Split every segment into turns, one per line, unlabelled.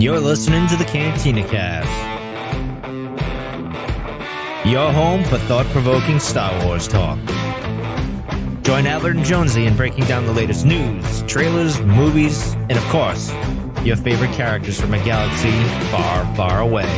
You're listening to the Cantina Cast, your home for thought-provoking Star Wars talk. Join Albert and Jonesy in breaking down the latest news, trailers, movies, and of course, your favorite characters from a galaxy far, far away.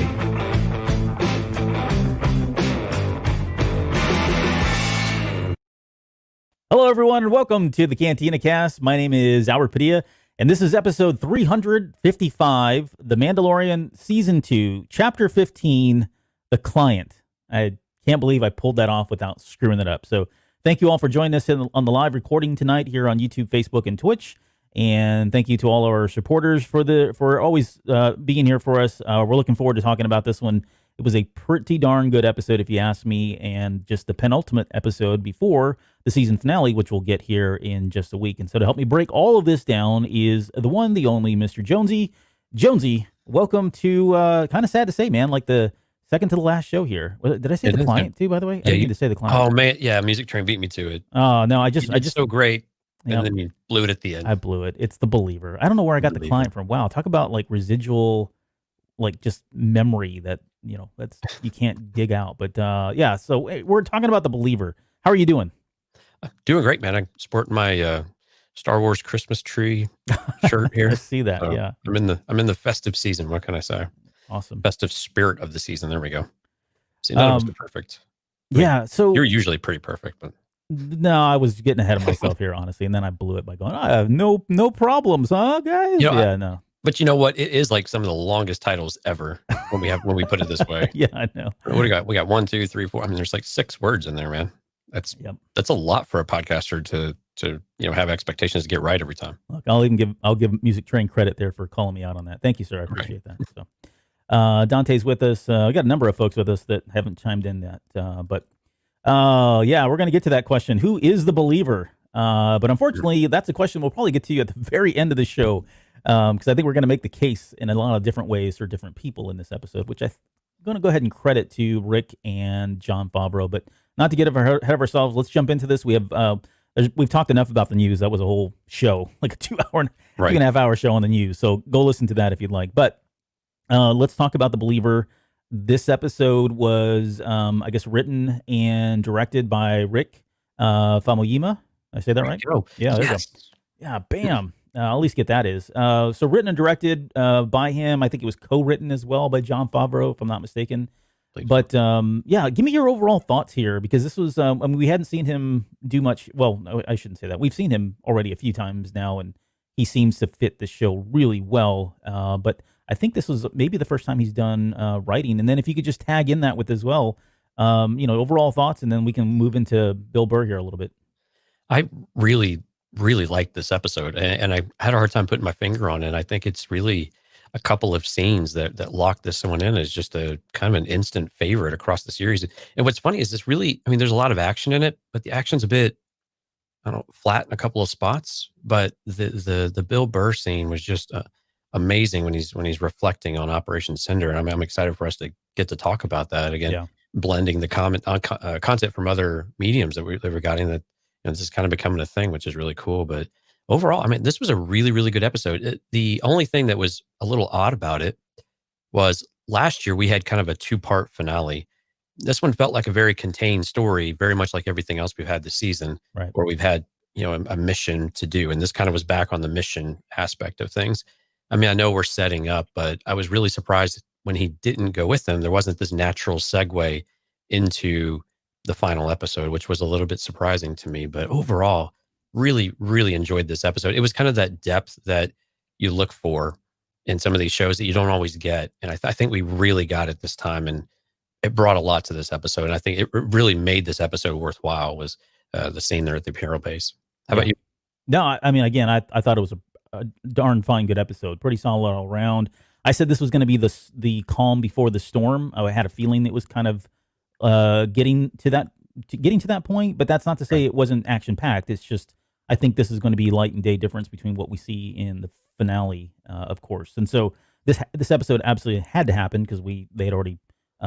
Hello, everyone, and welcome to the Cantina Cast. My name is Albert Padilla, and this is episode 355, The Mandalorian Season 2, Chapter 15, The Client. I can't believe I pulled that off without screwing it up. So thank you all for joining us on the live recording tonight here on YouTube, Facebook, and Twitch. And thank you to all our supporters for always being here for us. We're looking forward to talking about this one. It was a pretty darn good episode, if you ask me, and just the penultimate episode before the season finale, which we'll get here in just a week. And so to help me break all of this down is the one, the only Mr. Jonesy. Jonesy, welcome to, kind of sad to say, man, like the second to the last show here. Did I say the client too, by the way? I didn't need to say the client.
Oh, man. Yeah, Music Train beat me to it.
Oh, no, I just
so great. And then you blew it at the end.
I blew it. It's the Believer. I don't know where I got the client from. Wow, talk about like residual, like just memory that, you know, that's you can't dig out. But yeah, so we're talking about the Believer. How are you doing?
Doing great, man. I'm sporting my Star Wars Christmas tree shirt here.
I see that.
So
yeah,
I'm in the festive season. What can I say?
Awesome.
Festive spirit of the season. There we go. See, that was perfect.
Yeah. So
you're usually pretty perfect, but
no, I was getting ahead of myself here, honestly, and then I blew it by going, I have no problems, huh, guys?
You know,
yeah, no.
But you know what? It is like some of the longest titles ever when we put it this way.
Yeah, I know.
What do we got? We got 1, 2, 3, 4. I mean, there's like 6 words in there, man. That's a lot for a podcaster to have expectations to get right every time.
Look, I'll give Music Train credit there for calling me out on that. Thank you, sir. I appreciate that. So, Dante's with us. We got a number of folks with us that haven't chimed in yet, but yeah, we're gonna get to that question. Who is the Believer? But unfortunately, that's a question we'll probably get to you at the very end of the show. Because I think we're going to make the case in a lot of different ways for different people in this episode, which I'm going to go ahead and credit to Rick and Jon Favreau. But not to get ahead of ourselves, let's jump into this. We've talked enough about the news. That was a whole show, like a 2.5 hour show on the news. So go listen to that if you'd like. But let's talk about the Believer. This episode was, I guess, written and directed by Rick Famuyiwa. I say that right? Yeah, there you go. Yeah, bam. At least get that is. So written and directed by him. I think it was co-written as well by Jon Favreau, if I'm not mistaken. But yeah, give me your overall thoughts here, because this was, I mean, we hadn't seen him do much. Well, no, I shouldn't say that. We've seen him already a few times now, and he seems to fit the show really well. But I think this was maybe the first time he's done writing. And then if you could just tag in that with as well, overall thoughts, and then we can move into Bill Burr here a little bit.
I really liked this episode, and I had a hard time putting my finger on it. I think it's really a couple of scenes that lock this one in as just a kind of an instant favorite across the series. And what's funny is this really, I mean, there's a lot of action in it, but the action's a bit, I don't know, flat in a couple of spots. But the Bill Burr scene was just amazing when he's reflecting on Operation Cinder, and I'm excited for us to get to talk about that again, blending the content from other mediums that we're getting that. And this is kind of becoming a thing, which is really cool. But overall, I mean, this was a really, really good episode. The only thing that was a little odd about it was last year we had kind of a 2-part finale. This one felt like a very contained story, very much like everything else we've had this season, where we've had, a mission to do. And this kind of was back on the mission aspect of things. I mean, I know we're setting up, but I was really surprised when he didn't go with them. There wasn't this natural segue into the final episode, which was a little bit surprising to me. But overall, really, really enjoyed this episode. It was kind of that depth that you look for in some of these shows that you don't always get. And I think we really got it this time, and it brought a lot to this episode. And I think it really made this episode worthwhile was the scene there at the Imperial base. How about you?
No, I mean, again, I thought it was a darn fine, good episode. Pretty solid all around. I said this was going to be the calm before the storm. I had a feeling it was kind of getting to that point, but that's not to say it wasn't action packed. It's just, I think this is going to be light and day difference between what we see in the finale, of course. And so this episode absolutely had to happen because they had already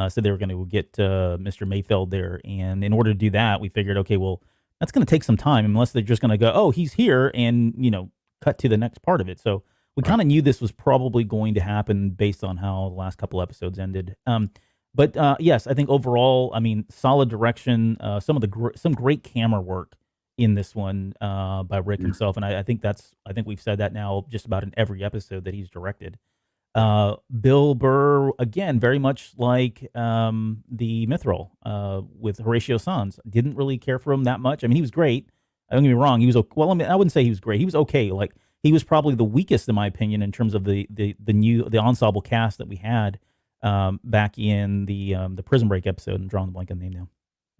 said they were going to get Mr. Mayfeld there, and in order to do that, we figured, okay, well, that's going to take some time unless they're just going to go, oh, he's here, and cut to the next part of it. So we kind of knew this was probably going to happen based on how the last couple episodes ended. But yes, I think overall, I mean, solid direction. Some great camera work in this one by Rick himself, and I think we've said that now just about in every episode that he's directed. Bill Burr, again, very much like the Mithril with Horatio Sanz. Didn't really care for him that much. I mean, he was great. Don't get me wrong. He was well. I mean, I wouldn't say he was great. He was okay. Like he was probably the weakest, in my opinion, in terms of the ensemble cast that we had back in the Prison Break episode. I'm drawing the blank on the name now.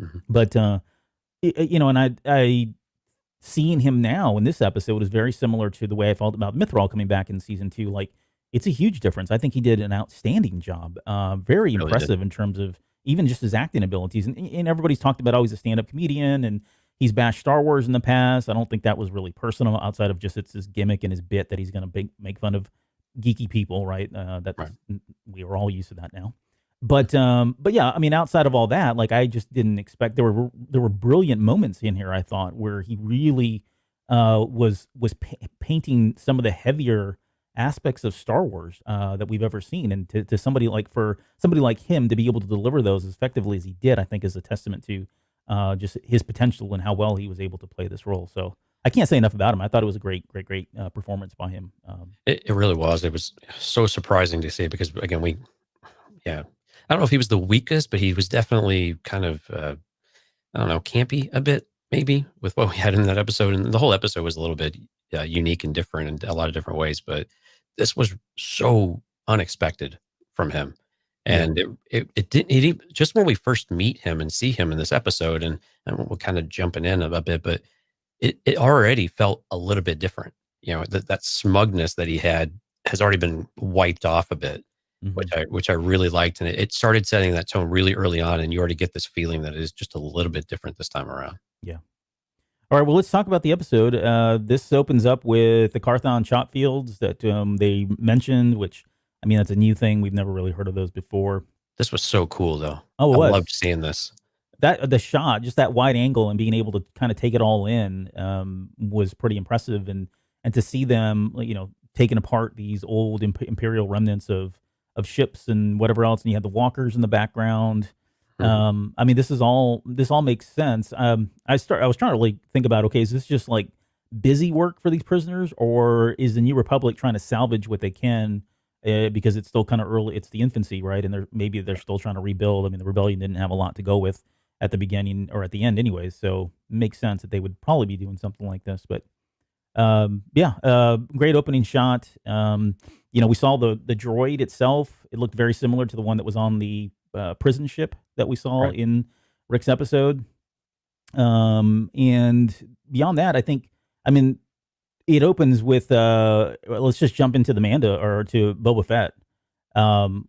Mm-hmm.
But and I seeing him now in this episode is very similar to the way I felt about Mithril coming back in season 2. Like, it's a huge difference. I think he did an outstanding job. Very
Really
impressive in terms of even just his acting abilities. And everybody's talked about, he's a stand-up comedian and he's bashed Star Wars in the past. I don't think that was really personal outside of just it's his gimmick and his bit that he's going to make fun of geeky people, right? We were all used to that now. But yeah, I mean, outside of all that, like I just didn't expect there were brilliant moments in here. I thought where he really was painting some of the heavier aspects of Star Wars that we've ever seen, and to somebody like him to be able to deliver those as effectively as he did, I think is a testament to just his potential and how well he was able to play this role. So I can't say enough about him. I thought it was a great performance by him.
It really was. It was so surprising to see because again, I don't know if he was the weakest, but he was definitely kind of, I don't know, campy a bit, maybe, with what we had in that episode. And the whole episode was a little bit unique and different in a lot of different ways. But this was so unexpected from him. And it didn't, just when we first meet him and see him in this episode, and we're kind of jumping in a bit, but it already felt a little bit different. You know, that smugness that he had has already been wiped off a bit. Which I really liked, and it started setting that tone really early on, and you already get this feeling that it is just a little bit different this time around.
Yeah. All right. Well, let's talk about the episode. This opens up with the Carthon shot fields that they mentioned, which I mean that's a new thing. We've never really heard of those before.
This was so cool, though.
Oh, it was.
I loved seeing this.
The shot, just that wide angle, and being able to kind of take it all in was pretty impressive, and to see them, taking apart these old Imperial remnants of ships and whatever else, and you had the walkers in the background. I mean, this all makes sense. I was trying to really think about, okay, is this just like busy work for these prisoners, or is the New Republic trying to salvage what they can because it's still kind of early? It's the infancy, right? And maybe they're still trying to rebuild. I mean, the rebellion didn't have a lot to go with at the beginning or at the end, anyways. So it makes sense that they would probably be doing something like this. But great opening shot. We saw the droid itself. It looked very similar to the one that was on the prison ship that we saw in Rick's episode. And beyond that, I mean, it opens with, let's just jump into the to Boba Fett.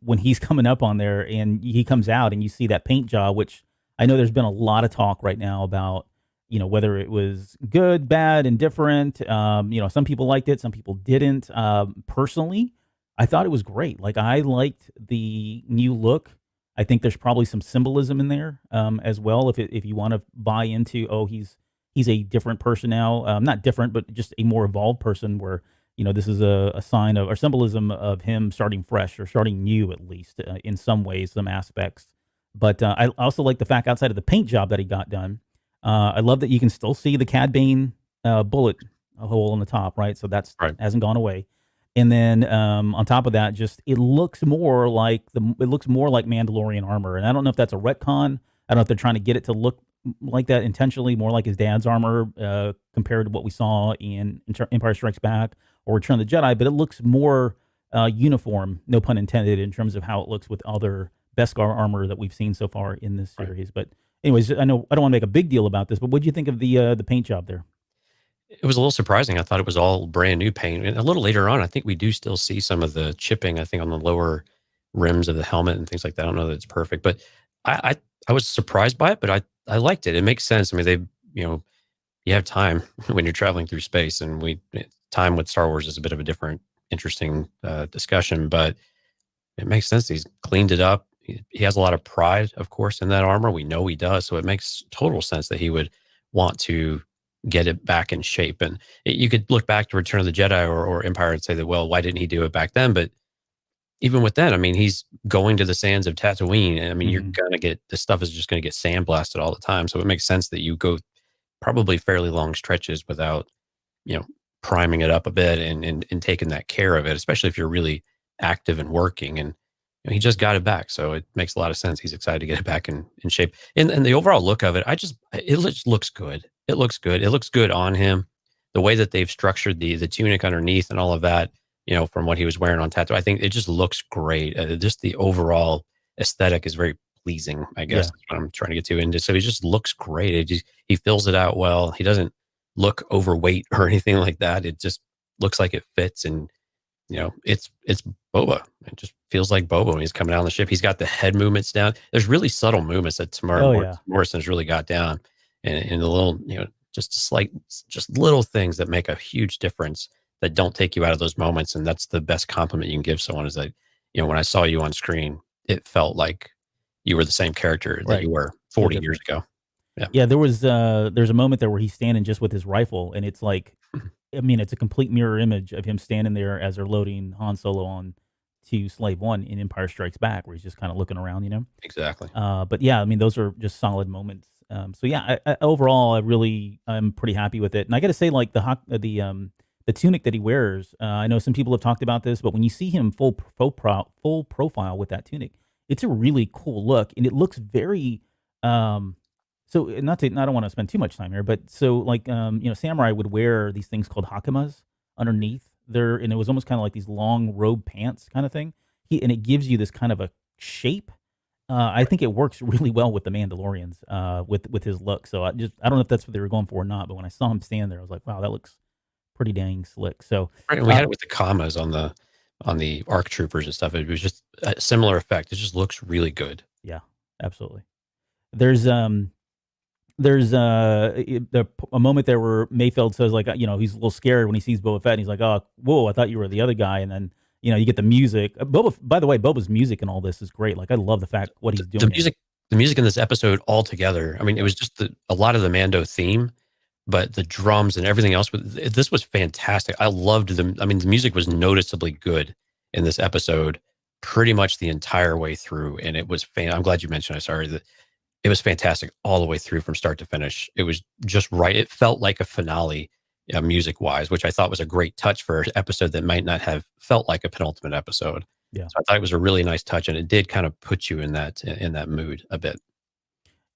When he's coming up on there and he comes out and you see that paint job, which I know there's been a lot of talk right now about, whether it was good, bad, indifferent. Some people liked it, some people didn't. Personally, I thought it was great. Like, I liked the new look. I think there's probably some symbolism in there as well. If you want to buy into, he's a different person now, not different, but just a more evolved person. Where this is a sign of or symbolism of him starting fresh or starting new, at least in some ways, some aspects. But I also like the fact outside of the paint job that he got done. I love that you can still see the Cad Bane bullet hole on the top, right? So that's hasn't gone away. And then on top of that, just it looks more like Mandalorian armor. And I don't know if that's a retcon. I don't know if they're trying to get it to look like that intentionally, more like his dad's armor compared to what we saw in Empire Strikes Back or Return of the Jedi. But it looks more uniform, no pun intended, in terms of how it looks with other Beskar armor that we've seen so far in this series. But anyways, I know I don't want to make a big deal about this, but what do you think of the paint job there?
It was a little surprising. I thought it was all brand new paint. And a little later on, I think we do still see some of the chipping, I think, on the lower rims of the helmet and things like that. I don't know that it's perfect, but I was surprised by it, but I liked it. It makes sense. I mean, you have time when you're traveling through space, and time with Star Wars is a bit of a different, interesting discussion, but it makes sense. He's cleaned it up. He has a lot of pride, of course, in that armor. We know he does. So it makes total sense that he would want to get it back in shape. And you could look back to Return of the Jedi or Empire and say that, well, why didn't he do it back then? But even with that, I mean, he's going to the sands of Tatooine, and I mean, you're gonna get this stuff is just gonna get sandblasted all the time. So it makes sense that you go probably fairly long stretches without, priming it up a bit and taking that care of it, especially if you're really active and working. And he just got it back, so it makes a lot of sense. He's excited to get it back in shape. And the overall look of it, it just looks good. It looks good. It looks good on him. The way that they've structured the tunic underneath and all of that, from what he was wearing on Tatooine, I think it just looks great. Just the overall aesthetic is very pleasing, I guess. That's what I'm trying to get to. And so he just looks great. He fills it out well. He doesn't look overweight or anything like that. It just looks like it fits. And, it's Boba. It just feels like Boba when he's coming out on the ship. He's got the head movements down. There's really subtle movements that Tamara Morrison's really got down. And the little, just little things that make a huge difference that don't take you out of those moments. And that's the best compliment you can give someone is that, when I saw you on screen, it felt like you were the same character that you were 40 years ago.
Yeah. There's a moment there where he's standing just with his rifle, and it's like, I mean, it's a complete mirror image of him standing there as they're loading Han Solo on to Slave One in Empire Strikes Back, where he's just kind of looking around,
Exactly.
But yeah, I mean, those are just solid moments. So yeah, overall, I'm pretty happy with it. And I got to say, like the tunic that he wears, I know some people have talked about this, but when you see him full profile with that tunic, it's a really cool look, and it looks very. So I don't want to spend too much time here, but so like samurai would wear these things called hakimas underneath there, and it was almost kind of like these long robe pants kind of thing. And it gives you this kind of a shape. I think it works really well with the Mandalorians, with his look. So I don't know if that's what they were going for or not, but when I saw him stand there, I was like, wow, that looks pretty dang slick. So
right, and we had it with the commas on the ARC troopers and stuff. It was just a similar effect. It just looks really good.
Yeah, absolutely. There's a moment there where Mayfeld says, like, he's a little scared when he sees Boba Fett, and he's like, oh, whoa, I thought you were the other guy. And then, you get the music. By the way, Boba's music and all this is great. Like, I love the fact what he's doing.
The music in this episode altogether, I mean, it was just a lot of the Mando theme, but the drums and everything else, this was fantastic. I loved them. I mean, the music was noticeably good in this episode pretty much the entire way through. And it was I'm glad you mentioned, that it was fantastic all the way through from start to finish. It was just right. It felt like a finale music wise, which I thought was a great touch for an episode that might not have felt like a penultimate episode.
Yeah.
So I thought it was a really nice touch, and it did kind of put you in that mood a bit.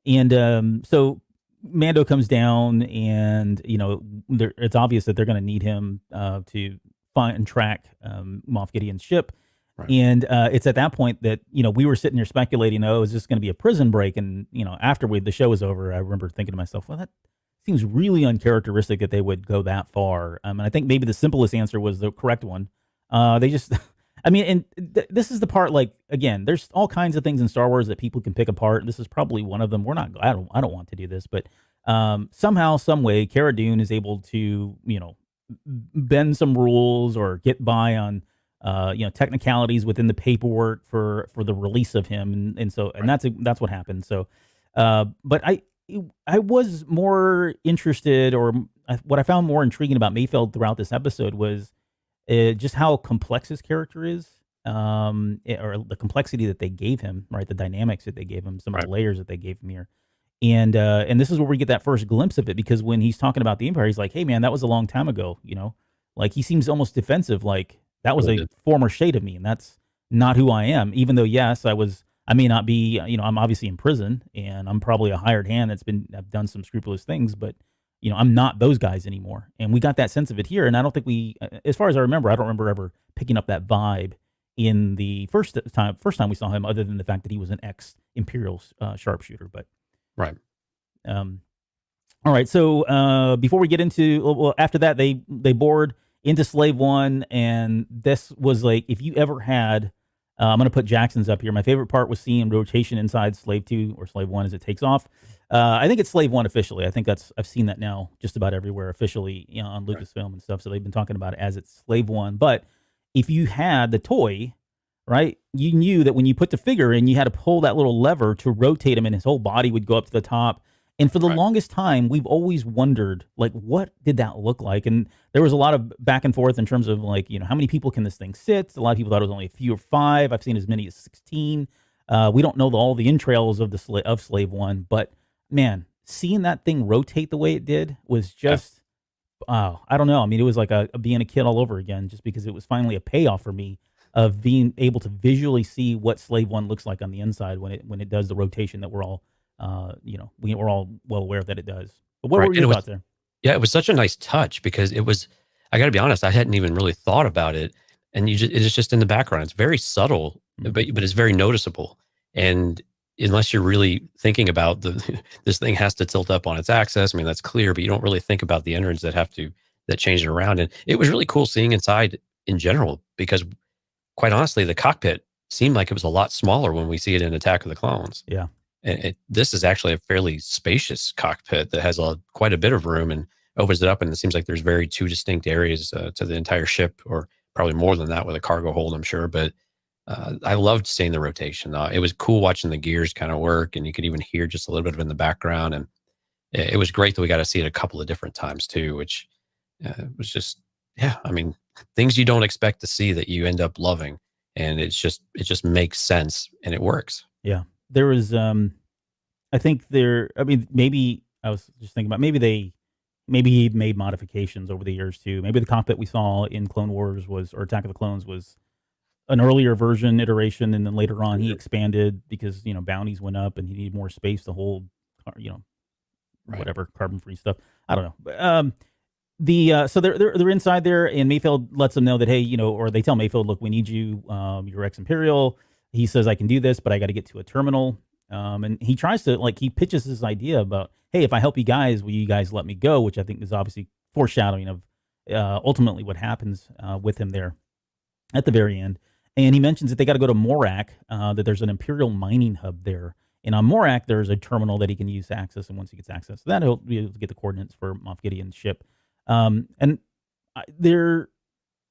And so Mando comes down, and it's obvious that they're going to need him to find and track Moff Gideon's ship. Right. And it's at that point that we were sitting there speculating, is this going to be a prison break? And after the show was over, I remember thinking to myself, well, that seems really uncharacteristic that they would go that far. And I think maybe the simplest answer was the correct one. They just, I mean, and this is the part. Like, again, there's all kinds of things in Star Wars that people can pick apart. This is probably one of them. I don't want to do this, but somehow, some way, Cara Dune is able to bend some rules or get by on technicalities within the paperwork for the release of him, and that's what happened. So, but I was more interested, or what I found more intriguing about Mayfeld throughout this episode was just how complex his character is, or the complexity that they gave him, right? The dynamics that they gave him, some of the layers that they gave him here. And this is where we get that first glimpse of it, because when he's talking about the Empire, he's like, hey man, that was a long time ago, like he seems almost defensive, like that was a former shade of me, and that's not who I am. Even though, yes, I may not be, I'm obviously in prison, and I'm probably a hired hand I've done some scrupulous things, but I'm not those guys anymore. And we got that sense of it here. And I don't think as far as I remember, I don't remember ever picking up that vibe in the first time we saw him, other than the fact that he was an ex-Imperial sharpshooter. But
right.
All right. So before we get into, after that, they board into Slave One, and this was like, if you ever had, I'm going to put Jackson's up here. My favorite part was seeing rotation inside Slave 2 or Slave 1 as it takes off. I think it's Slave 1 officially. I think I've seen that now just about everywhere officially, on Lucasfilm and stuff. So they've been talking about it as it's Slave 1. But if you had the toy, right, you knew that when you put the figure in, you had to pull that little lever to rotate him, and his whole body would go up to the top. And for the
Right.
longest time, we've always wondered, like, what did that look like? And there was a lot of back and forth in terms of, like, how many people can this thing sit? A lot of people thought it was only a few or five. I've seen as many as 16. We don't know all the entrails of of Slave One, but man, seeing that thing rotate the way it did was
Yeah.
just, I don't know. I mean, it was like being a kid all over again, just because it was finally a payoff for me of being able to visually see what Slave One looks like on the inside when it does the rotation that we're all we're all well aware that it does. But what
Right.
were
And
your thoughts there?
yeah, it was such a nice touch because it was, I got to be honest, I hadn't even really thought about it. And it is just in the background. It's very subtle, but
Mhm.
it's very noticeable. And unless you're really thinking about this thing has to tilt up on its axis. I mean, that's clear, but you don't really think about the innards that change it around. And it was really cool seeing inside in general, because quite honestly, the cockpit seemed like it was a lot smaller when we see it in Attack of the Clones.
Yeah.
And this is actually a fairly spacious cockpit that has quite a bit of room and opens it up. And it seems like there's very two distinct areas to the entire ship, or probably more than that with a cargo hold, I'm sure. But I loved seeing the rotation. It was cool watching the gears kind of work, and you could even hear just a little bit of it in the background. And it was great that we got to see it a couple of different times too, which was just, yeah, I mean, things you don't expect to see that you end up loving. And it just makes sense and it works.
Yeah. There was I think I mean, maybe I was just thinking about maybe he made modifications over the years too. Maybe the cockpit we saw in Clone Wars or Attack of the Clones was an earlier version iteration, and then later on he expanded because bounties went up and he needed more space to hold
Right.
whatever carbon free stuff. I don't know. So they're inside there, and Mayfield lets them know that, hey, or they tell Mayfield, look, we need you. You're ex Imperial. He says, I can do this, but I got to get to a terminal. And he tries to, he pitches this idea about, hey, if I help you guys, will you guys let me go? Which I think is obviously foreshadowing of ultimately what happens with him there at the very end. And he mentions that they got to go to Morak, that there's an Imperial mining hub there. And on Morak, there's a terminal that he can use to access. And once he gets access to that, he'll be able to get the coordinates for Moff Gideon's ship. And there,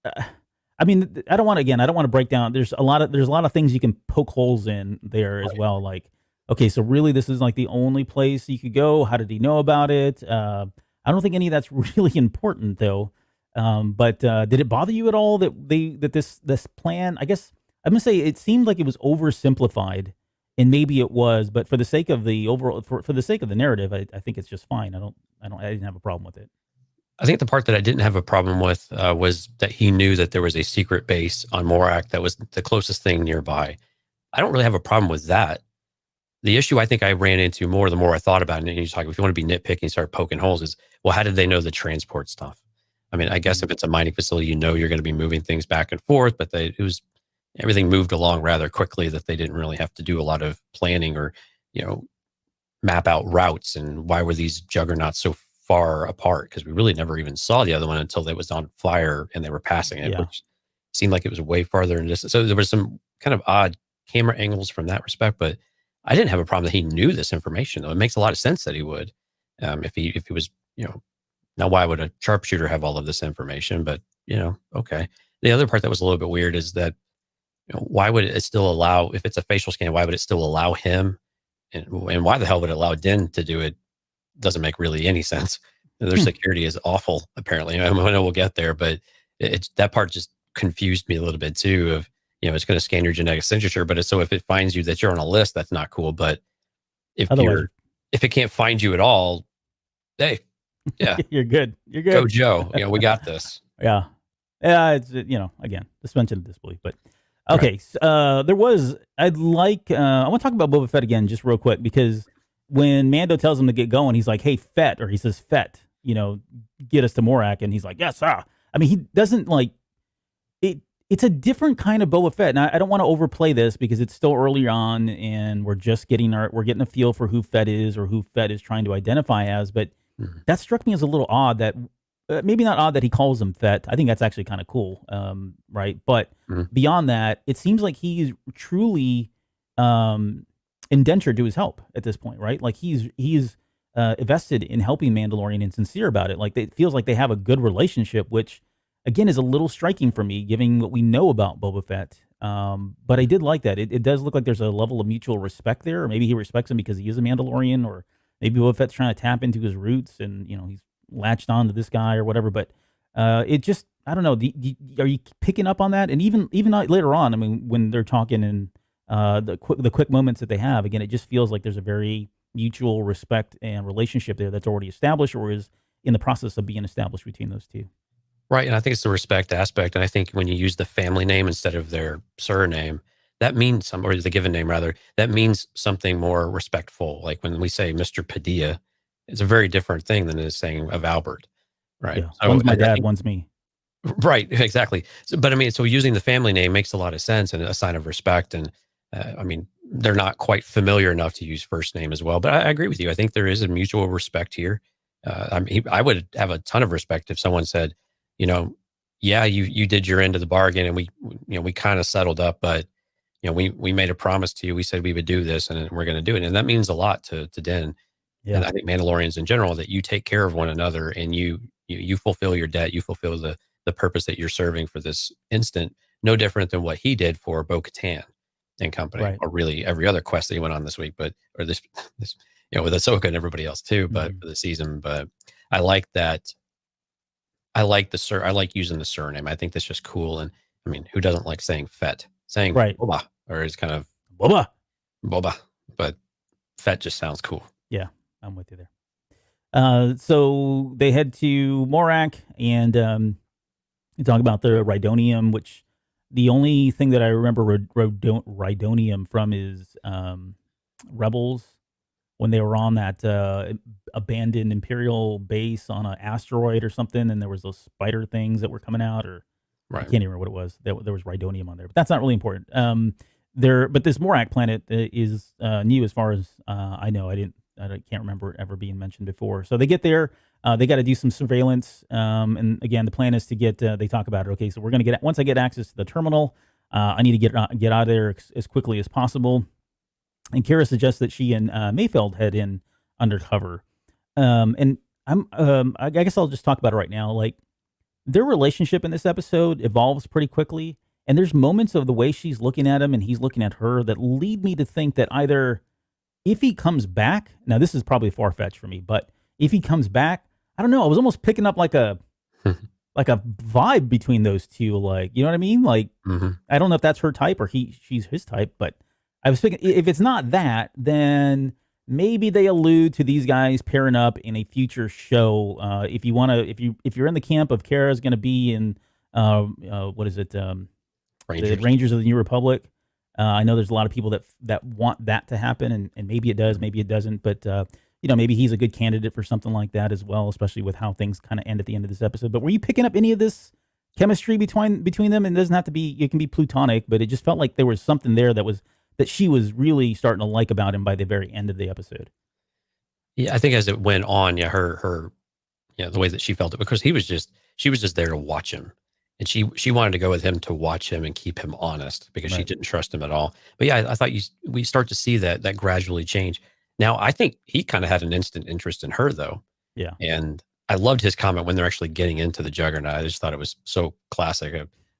I mean, I don't want to break down. There's a lot of things you can poke holes in there as well. Like, okay, so really this is like the only place you could go. How did he know about it? I don't think any of that's really important though. But did it bother you at all that this plan, I guess I'm gonna say it seemed like it was oversimplified, and maybe it was, but for the sake of the overall, for the sake of the narrative, I think it's just fine. I didn't have a problem with it.
I think the part that I didn't have a problem with was that he knew that there was a secret base on Morak that was the closest thing nearby. I don't really have a problem with that. The issue I think I ran into more the more I thought about it, and you talk, if you want to be nitpicking, start poking holes, is, well, how did they know the transport stuff? I mean, I guess if it's a mining facility, you're going to be moving things back and forth, but everything moved along rather quickly that they didn't really have to do a lot of planning or, map out routes. And why were these juggernauts so far apart? Because we really never even saw the other one until it was on fire and they were passing it,
Yeah.
which seemed like it was way farther in distance. So there was some kind of odd camera angles from that respect, but I didn't have a problem that he knew this information, though. It makes a lot of sense that he would, if he was, now why would a sharpshooter have all of this information? But, okay. The other part that was a little bit weird is that, why would it still allow, if it's a facial scan, why would it still allow him? And why the hell would it allow Din to do it? Doesn't make really any sense. Their security is awful, apparently. I know we'll get there, but that part just confused me a little bit too. Of it's going to scan your genetic signature, but so if it finds you that you're on a list, that's not cool. But if it can't find you at all, hey, yeah,
you're good. You're good.
Go Joe. We got this.
Yeah. Yeah. It's, again, suspension of disbelief, but okay. Right. I want to talk about Boba Fett again, just real quick, because when Mando tells him to get going, he's like, hey, Fett, or he says, Fett, get us to Morak. And he's like, yes, sir. I mean, he doesn't it's a different kind of Boba Fett. And I don't want to overplay this because it's still early on and we're just getting a feel for who Fett is or who Fett is trying to identify as. But that struck me as a little odd that, maybe not odd that he calls him Fett. I think that's actually kind of cool. Right. But beyond that, it seems like he's truly indentured to his help at this point, right? Like he's invested in helping Mandalorian and sincere about it. Like it feels like they have a good relationship, which again is a little striking for me, given what we know about Boba Fett. But I did like that. It does look like there's a level of mutual respect there, or maybe he respects him because he is a Mandalorian, or maybe Boba Fett's trying to tap into his roots, and he's latched on to this guy or whatever. But it just, I don't know. Are you picking up on that? And even later on, I mean, when they're talking and the quick moments that they have, again, it just feels like there's a very mutual respect and relationship there that's already established or is in the process of being established between those two.
Right. And I think it's the respect aspect. And I think when you use the family name instead of their surname, that means or the given name rather, that means something more respectful. Like when we say Mr. Padilla, it's a very different thing than it is saying of Albert. Right.
Yeah.
So,
one's my dad, one's me.
Right. Exactly. So, but I mean, so using the family name makes a lot of sense and a sign of respect. And I mean, they're not quite familiar enough to use first name as well. But I agree with you. I think there is a mutual respect here. I mean, I would have a ton of respect if someone said, yeah, you did your end of the bargain, and we kind of settled up, but we made a promise to you. We said we would do this, and we're going to do it, and that means a lot to Din.
Yeah.
And I think Mandalorians in general, that you take care of one another, and you fulfill your debt, you fulfill the purpose that you're serving for this instant. No different than what he did for Bo-Katan and company,
Right.
or really every other quest that he went on this week, with Ahsoka and everybody else too, but for the season. But I like that. I like using the surname. I think that's just cool. And I mean, who doesn't like saying Fett? Saying
right.
Boba, or it's kind of
Boba,
but Fett just sounds cool.
Yeah, I'm with you there. So they head to Morak and they talk about the Rhydonium, which the only thing that I remember Rhydonium from is Rebels, when they were on that abandoned Imperial base on an asteroid or something, and there was those spider things that were coming out, or
Right.
I can't even remember what it was. There was Rhydonium on there, but that's not really important. But this Morak planet is new as far as I know. I can't remember it ever being mentioned before. So they get there. They got to do some surveillance. And again, the plan is to get. They talk about it. Okay, so we're gonna once I get access to the terminal, I need to get out of there as quickly as possible. And Kara suggests that she and Mayfeld head in undercover. And I guess I'll just talk about it right now. Like, their relationship in this episode evolves pretty quickly. And there's moments of the way she's looking at him and he's looking at her that lead me to think that either if he comes back, now this is probably far-fetched for me, but if he comes back, I don't know. I was almost picking up like a vibe between those two. Like, you know what I mean? Like, I don't know if that's her type or she's his type, but I was thinking if it's not that, then maybe they allude to these guys pairing up in a future show. If you're in the camp of Kara's going to be in what is it? The Rangers of the New Republic. I know there's a lot of people that want that to happen, and maybe it does, maybe it doesn't. But maybe he's a good candidate for something like that as well, especially with how things kind of end at the end of this episode. But were you picking up any of this chemistry between them? And it doesn't have to be. It can be platonic, but it just felt like there was something there that she was really starting to like about him by the very end of the episode.
Yeah, I think as it went on, her the way that she felt it, because she was just there to watch him. And she wanted to go with him to watch him and keep him honest, because she didn't trust him at all. But yeah, I thought we start to see that gradually change. Now, I think he kind of had an instant interest in her, though.
Yeah.
And I loved his comment when they're actually getting into the Juggernaut. I just thought it was so classic.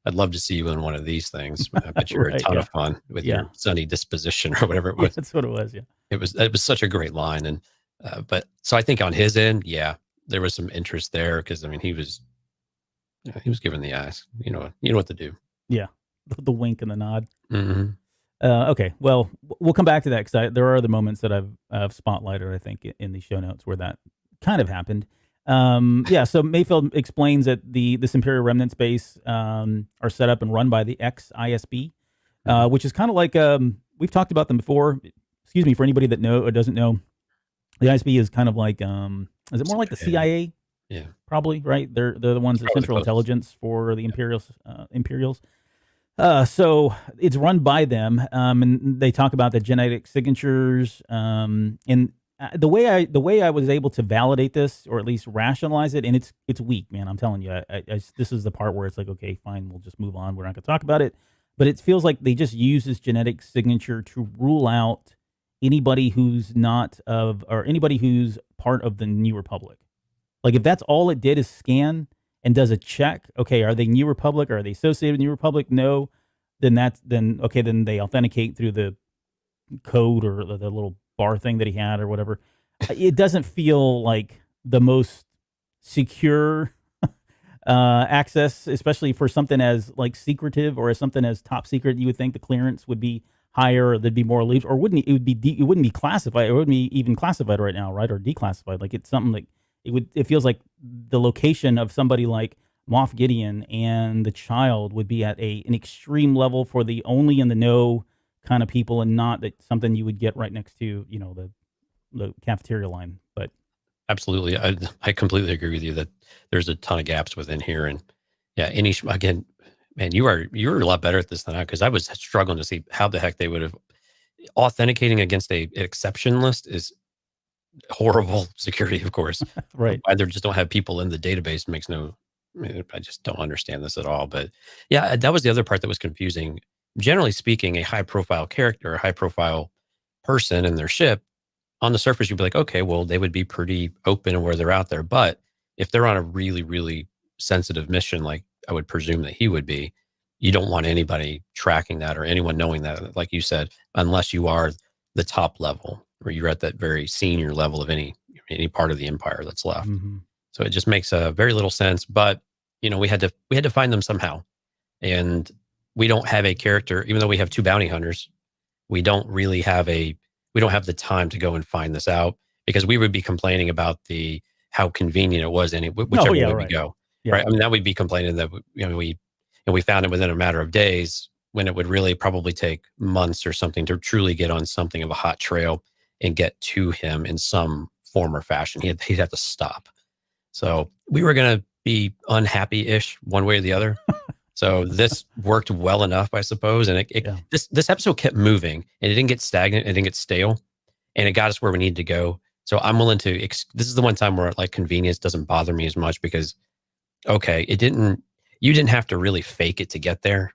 I'd love to see you in one of these things. I bet you're a ton of fun with your sunny disposition or whatever it was.
That's what it was. Yeah.
It was such a great line. And but so I think on his end, there was some interest there, because I mean he was giving the eyes. You know what to do.
Yeah, the wink and the nod.
Mm-hmm.
Okay, well, we'll come back to that, because there are other moments that I've spotlighted, I think, in the show notes where that kind of happened. So Mayfeld explains that this Imperial Remnants base are set up and run by the ex-ISB, which is kind of like, we've talked about them before. Excuse me, for anybody that doesn't know, the ISB is kind of like, is it more like the CIA?
Yeah,
probably, right? They're the ones that Central Intelligence for the Imperials. So it's run by them, and they talk about the genetic signatures. And the way I was able to validate this, or at least rationalize it, and it's weak, man. I'm telling you, this is the part where it's like, okay, fine, we'll just move on. We're not going to talk about it. But it feels like they just use this genetic signature to rule out anybody who's anybody who's part of the New Republic. Like, if that's all it did is scan and does a check, okay, are they New Republic? Are they associated with New Republic? No. Then they authenticate through the code or the little bar thing that he had or whatever. it doesn't feel like the most secure access, especially for something as like secretive or as something as top secret. You would think the clearance would be higher, or there'd be more leaves, or wouldn't it? Would be it wouldn't be classified, or wouldn't be even classified right now, right? Or declassified. Like it's something like it would. It feels like the location of somebody like Moff Gideon and the child would be at an extreme level for the only in the know kind of people, and not that something you would get right next to the cafeteria line. But
Absolutely. I completely agree with you that there's a ton of gaps within here. And yeah, again, man, you were a lot better at this than I, because I was struggling to see how the heck they would have authenticating against a exception list is horrible security, of course.
right.
Either just don't have people in the database makes no, I just don't understand this at all. But yeah, that was the other part that was confusing. Generally speaking, a high profile character, a high profile person in their ship, on the surface, you'd be like, okay, well, they would be pretty open in where they're out there. But if they're on a really, really sensitive mission, like I would presume that he would be, you don't want anybody tracking that or anyone knowing that, like you said, unless you are the top level or you're at that very senior level of any part of the empire that's left.
Mm-hmm.
So it just makes very little sense. But we had to find them somehow, and we don't have a character, even though we have 2 bounty hunters. We don't have the time to go and find this out, because we would be complaining about how convenient it was whichever way we go.
Yeah.
Right. I mean, that would be complaining that we found it within a matter of days, when it would really probably take months or something to truly get on something of a hot trail and get to him in some form or fashion. He'd have to stop. So we were going to be unhappy-ish one way or the other. So this worked well enough, I suppose. And this episode kept moving, and it didn't get stagnant. It didn't get stale, and it got us where we needed to go. So I'm willing to, this is the one time where like convenience doesn't bother me as much, because, okay, you didn't have to really fake it to get there.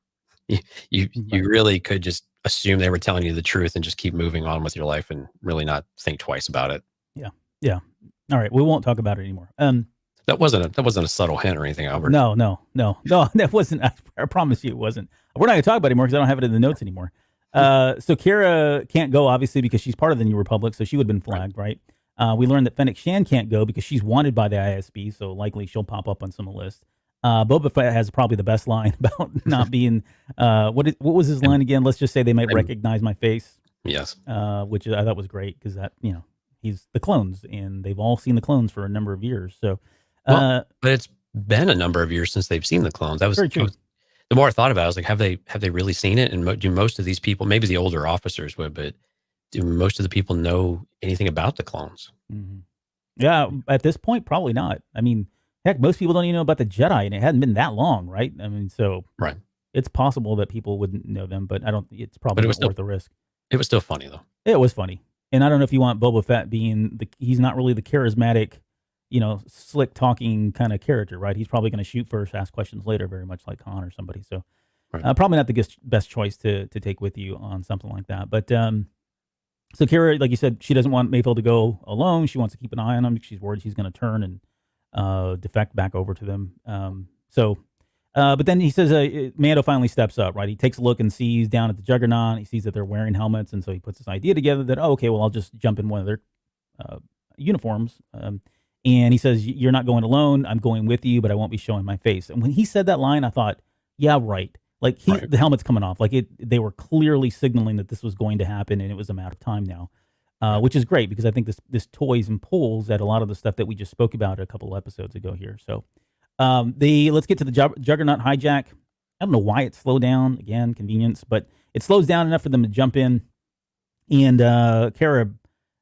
You really could just assume they were telling you the truth and just keep moving on with your life and really not think twice about it.
Yeah. Yeah. All right. We won't talk about it anymore.
That wasn't a subtle hint or anything, Albert.
No, that wasn't. I promise you it wasn't. We're not going to talk about it anymore because I don't have it in the notes anymore. So Kira can't go, obviously, because she's part of the New Republic, so she would have been flagged, right? We learned that Fennec Shan can't go because she's wanted by the ISB, so likely she'll pop up on some list. Boba Fett has probably the best line about not being, what was his line again? Let's just say they might recognize my face.
Yes.
Which I thought was great, because that, he's the clones, and they've all seen the clones for a number of years, so...
but it's been a number of years since they've seen the clones. That was, the more I thought about it, I was like, have they really seen it? And do most of these people, maybe the older officers would, but do most of the people know anything about the clones?
Mm-hmm. Yeah, at this point, probably not. I mean, heck, most people don't even know about the Jedi, and it hadn't been that long, right? I mean, so
right.
It's possible that people wouldn't know them, but it's probably not worth the risk.
It was still funny, though.
It was funny. And I don't know if you want Boba Fett being he's not really the charismatic, slick talking kind of character, right? He's probably going to shoot first, ask questions later, very much like Han or somebody. So probably not the best choice to take with you on something like that. But so Kira, like you said, she doesn't want Mayfield to go alone. She wants to keep an eye on him because she's worried he's going to turn and defect back over to them. But then he says, Mando finally steps up, right? He takes a look and sees down at the Juggernaut. He sees that they're wearing helmets. And so he puts this idea together that, okay, well, I'll just jump in one of their uniforms. And he says, you're not going alone. I'm going with you, but I won't be showing my face. And when he said that line, I thought, yeah, right. Like the helmet's coming off. Like they were clearly signaling that this was going to happen, and it was a matter of time now, which is great, because I think this toys and pulls at a lot of the stuff that we just spoke about a couple of episodes ago here. So let's get to the Juggernaut hijack. I don't know why it slowed down. Again, convenience, but it slows down enough for them to jump in. And Kara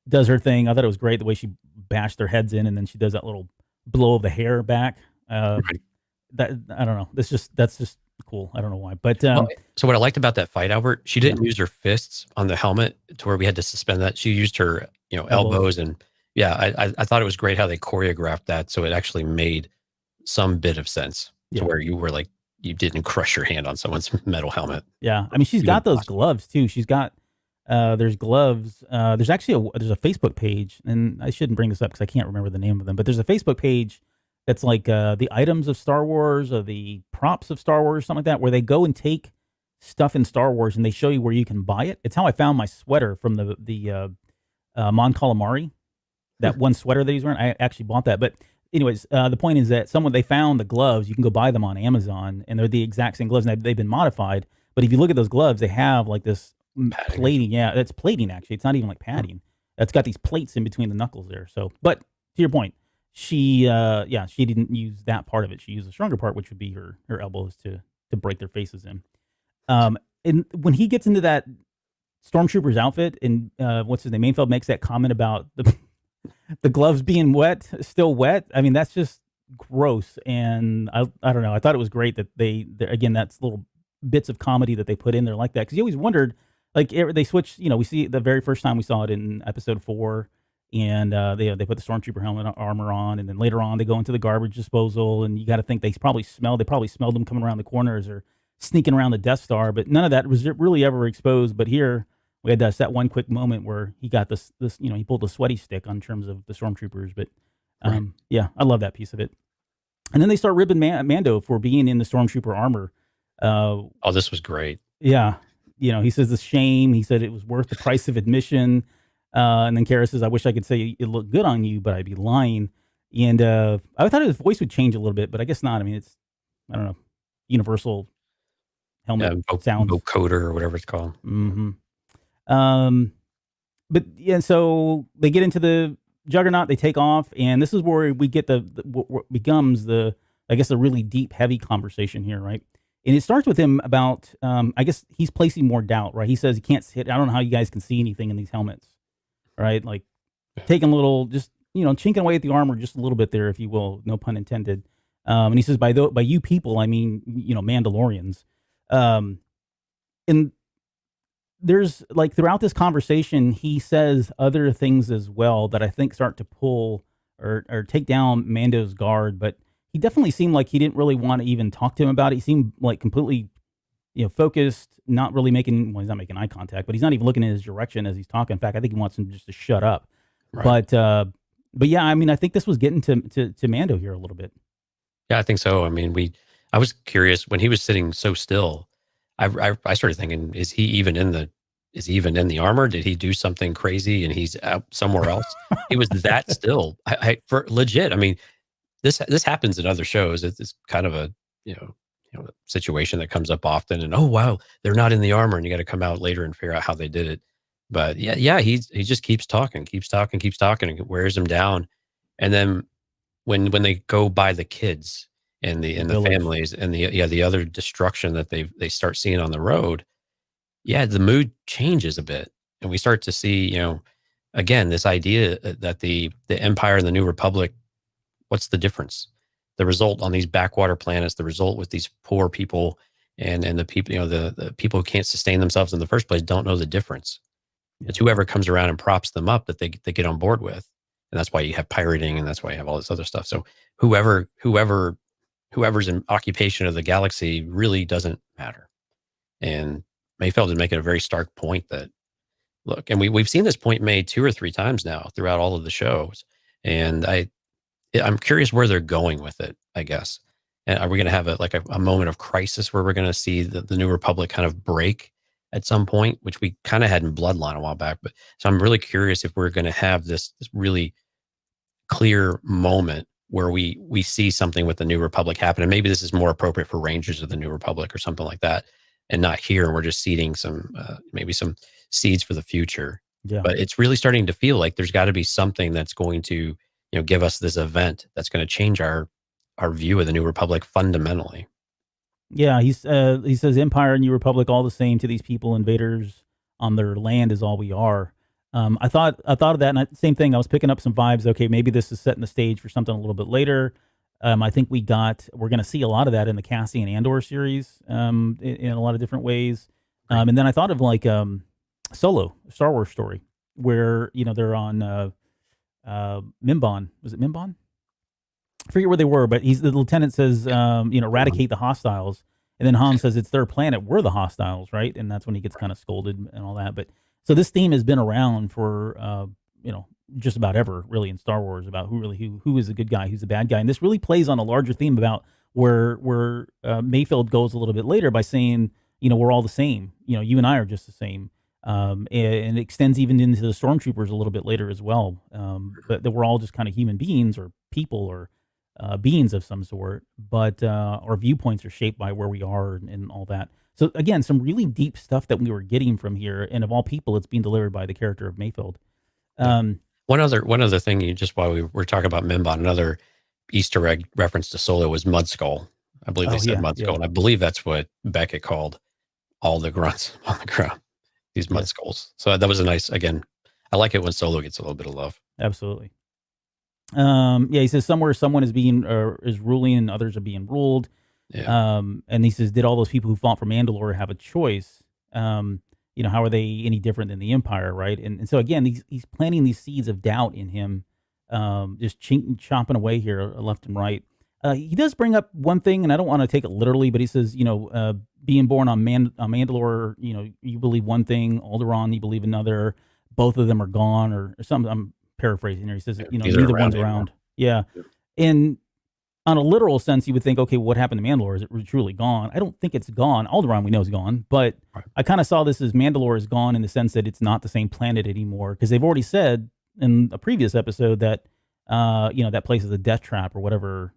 does her thing. I thought it was great the way she bashed their heads in, and then she does that little blow of the hair back. That I don't know. That's just cool. I don't know why, but
so what I liked about that fight, Albert, she didn't use her fists on the helmet to where we had to suspend that. She used her elbows, and I thought it was great how they choreographed that, so it actually made some bit of sense to where you were like, you didn't crush your hand on someone's metal helmet.
Yeah, I mean, she's got those gloves too. She's got there's gloves. There's actually there's a Facebook page, and I shouldn't bring this up because I can't remember the name of them, but there's a Facebook page that's like the items of Star Wars or the props of Star Wars, something like that, where they go and take stuff in Star Wars and they show you where you can buy it. It's how I found my sweater from the Mon Calamari. that one sweater that he's wearing. I actually bought that. But anyways, the point is that they found the gloves. You can go buy them on Amazon, and they're the exact same gloves. And they've been modified. But if you look at those gloves, they have like this plating. Yeah, that's plating actually. It's not even like padding. It's got these plates in between the knuckles there. So, but to your point, she didn't use that part of it. She used the stronger part, which would be her elbows to break their faces in. And when he gets into that stormtrooper's outfit, and what's his name, Mainfeld makes that comment about the gloves being still wet. I mean, that's just gross. And I don't know. I thought it was great that again, that's little bits of comedy that they put in there like that, because you always wondered, like, they switched. We see the very first time we saw it in episode 4, and they put the stormtrooper helmet armor on, and then later on they go into the garbage disposal, and you got to think they probably smelled them coming around the corners or sneaking around the Death Star, but none of that was really ever exposed. But here we had that one quick moment where he got this he pulled a sweaty stick on terms of the stormtroopers. But yeah, I love that piece of it. And then they start ribbing Mando for being in the stormtrooper armor.
This was great.
Yeah. He says the shame. He said it was worth the price of admission. And then Kara says, "I wish I could say it looked good on you, but I'd be lying." And I thought his voice would change a little bit, but I guess not. I mean, it's, I don't know, universal helmet sound.
Vocoder or whatever it's called.
Mm-hmm. But yeah, so they get into the Juggernaut, they take off, and this is where we get what becomes the really deep, heavy conversation here, right? And it starts with him about, I guess he's placing more doubt, right? He says he can't sit. I don't know how you guys can see anything in these helmets, right? Like taking a little, just, chinking away at the armor just a little bit there, if you will, no pun intended. And he says, by you people, I mean, Mandalorians. And there's, like, throughout this conversation, he says other things as well that I think start to pull or take down Mando's guard, but he definitely seemed like he didn't really want to even talk to him about it. He seemed like completely, focused, not really he's not making eye contact, but he's not even looking in his direction as he's talking. In fact, I think he wants him just to shut up. Right. But yeah, I mean, I think this was getting to Mando here a little bit.
Yeah, I think so. I mean, I was curious when he was sitting so still. I started thinking, is he even in the armor? Did he do something crazy and he's out somewhere else? He was that still. For legit. I mean, this happens in other shows. It's kind of a situation that comes up often. And oh wow, they're not in the armor, and you got to come out later and figure out how they did it. But yeah, he just keeps talking, and it wears him down. And then when they go by the kids and the families and the other destruction that they start seeing on the road, the mood changes a bit, and we start to see again this idea that the Empire and the New Republic. What's the difference? The result on these backwater planets, the result with these poor people and the people, the people who can't sustain themselves in the first place don't know the difference. It's whoever comes around and props them up that they get on board with. And that's why you have pirating, and that's why you have all this other stuff. So whoever's in occupation of the galaxy really doesn't matter. And Mayfeld did make it a very stark point that, look, and we've seen this point made 2 or 3 times now throughout all of the shows. And I'm curious where they're going with it, I guess. And are we going to have a moment of crisis where we're going to see the New Republic kind of break at some point, which we kind of had in Bloodline a while back. But so I'm really curious if we're going to have this really clear moment where we see something with the New Republic happen. And maybe this is more appropriate for Rangers of the New Republic or something like that, and not here. And we're just seeding maybe some seeds for the future. Yeah. But it's really starting to feel like there's got to be something that's going to give us this event that's going to change our view of the New Republic fundamentally.
Yeah, he says Empire and New Republic all the same to these people. Invaders on their land is all we are. I thought of that, and same thing. I was picking up some vibes. Okay, maybe this is setting the stage for something a little bit later. I think we're going to see a lot of that in the Cassian Andor series in a lot of different ways. And then I thought of Solo, a Star Wars story, where they're on Mimban. Was it Mimban? I forget where they were, but the lieutenant says, eradicate the hostiles. And then Han says it's their planet. We're the hostiles, right? And that's when he gets kind of scolded and all that. But so this theme has been around for, just about ever really in Star Wars about who is a good guy, who's a bad guy. And this really plays on a larger theme about where Mayfeld goes a little bit later by saying, we're all the same. You and I are just the same. And it extends even into the stormtroopers a little bit later as well. But we're all just kind of human beings or people or beings of some sort, but our viewpoints are shaped by where we are and all that. So again, some really deep stuff that we were getting from here, and of all people, it's being delivered by the character of Mayfield.
One other thing, just while we were talking about Minbot, another Easter egg reference to Solo was Mud Skull. I believe they said Mud Skull, and I believe that's what Beckett called all the grunts on the ground, these mud skulls. So that was a nice, again, I like it when Solo gets a little bit of love.
Absolutely. He says somewhere someone is being is ruling and others are being ruled.
Yeah.
And he says, did all those people who fought for Mandalore have a choice? How are they any different than the Empire, right? And so again, he's planting these seeds of doubt in him, just chomping away here left and right. He does bring up one thing, and I don't want to take it literally, but he says, being born on Mandalore, you believe one thing, Alderaan, you believe another. Both of them are gone, or something. I'm paraphrasing here. He says, neither one's around. Yeah. And on a literal sense, you would think, okay, what happened to Mandalore? Is it truly gone? I don't think it's gone. Alderaan, we know, is gone, but I kind of saw this as Mandalore is gone in the sense that it's not the same planet anymore, because they've already said in a previous episode that, that place is a death trap or whatever.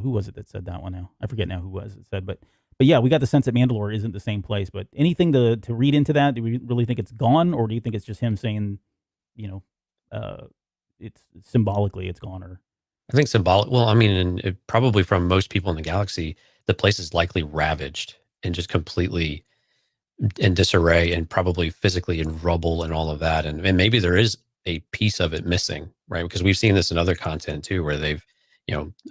Who was it that said that one now? I forget now who was it said, but yeah, we got the sense that Mandalore isn't the same place. But anything to read into that? Do we really think it's gone, or do you think it's just him saying, it's symbolically it's gone? Or
I think symbolic. Well, I mean, and probably from most people in the galaxy, the place is likely ravaged and just completely in disarray, and probably physically in rubble and all of that. And maybe there is a piece of it missing, right? Because we've seen this in other content too, where they've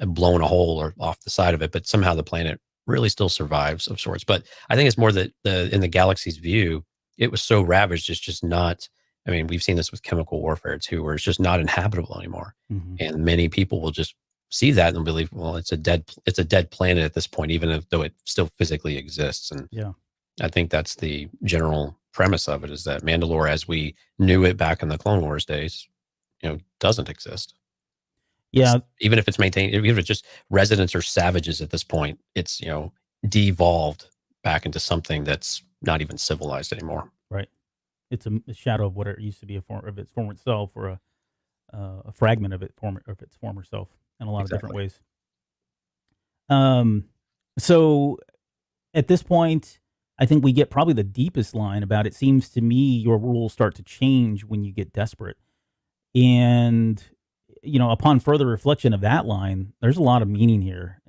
blown a hole or off the side of it, but somehow the planet really still survives of sorts. But I think it's more that in the galaxy's view, it was so ravaged, it's just not. I mean, we've seen this with chemical warfare too, where it's just not inhabitable anymore. Mm-hmm. And many people will just see that and believe, well, it's a dead planet at this point, even though it still physically exists. And I think that's the general premise of it, is that Mandalore, as we knew it back in the Clone Wars days, doesn't exist.
Yeah.
Even if it's maintained, even if it's just residents or savages at this point, it's, devolved back into something that's not even civilized anymore.
Right. It's a shadow of what it used to be, a form of its former self, or a fragment of its former self in a lot of different ways. So at this point, I think we get probably the deepest line about, it seems to me your rules start to change when you get desperate. And upon further reflection of that line, there's a lot of meaning here.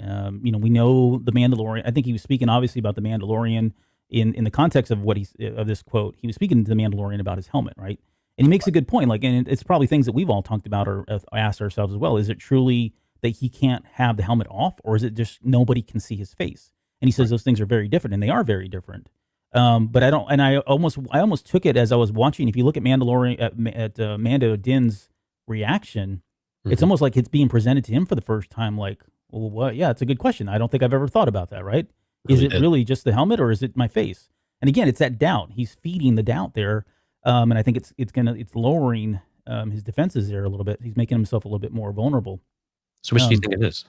We know the Mandalorian. I think he was speaking obviously about the Mandalorian in the context of of this quote. He was speaking to the Mandalorian about his helmet, right? And he makes a good point. And it's probably things that we've all talked about or asked ourselves as well. Is it truly that he can't have the helmet off, or is it just nobody can see his face? And he says those things are very different, and they are very different. But I don't. And I almost took it as I was watching. If you look at Mandalorian at Mando Din's reaction. It's almost like it's being presented to him for the first time. Like, well, what? Yeah, it's a good question. I don't think I've ever thought about that. Right? Is it really just the helmet, or is it my face? And again, it's that doubt. He's feeding the doubt there, and I think it's lowering his defenses there a little bit. He's making himself a little bit more vulnerable.
So, which do you think it is?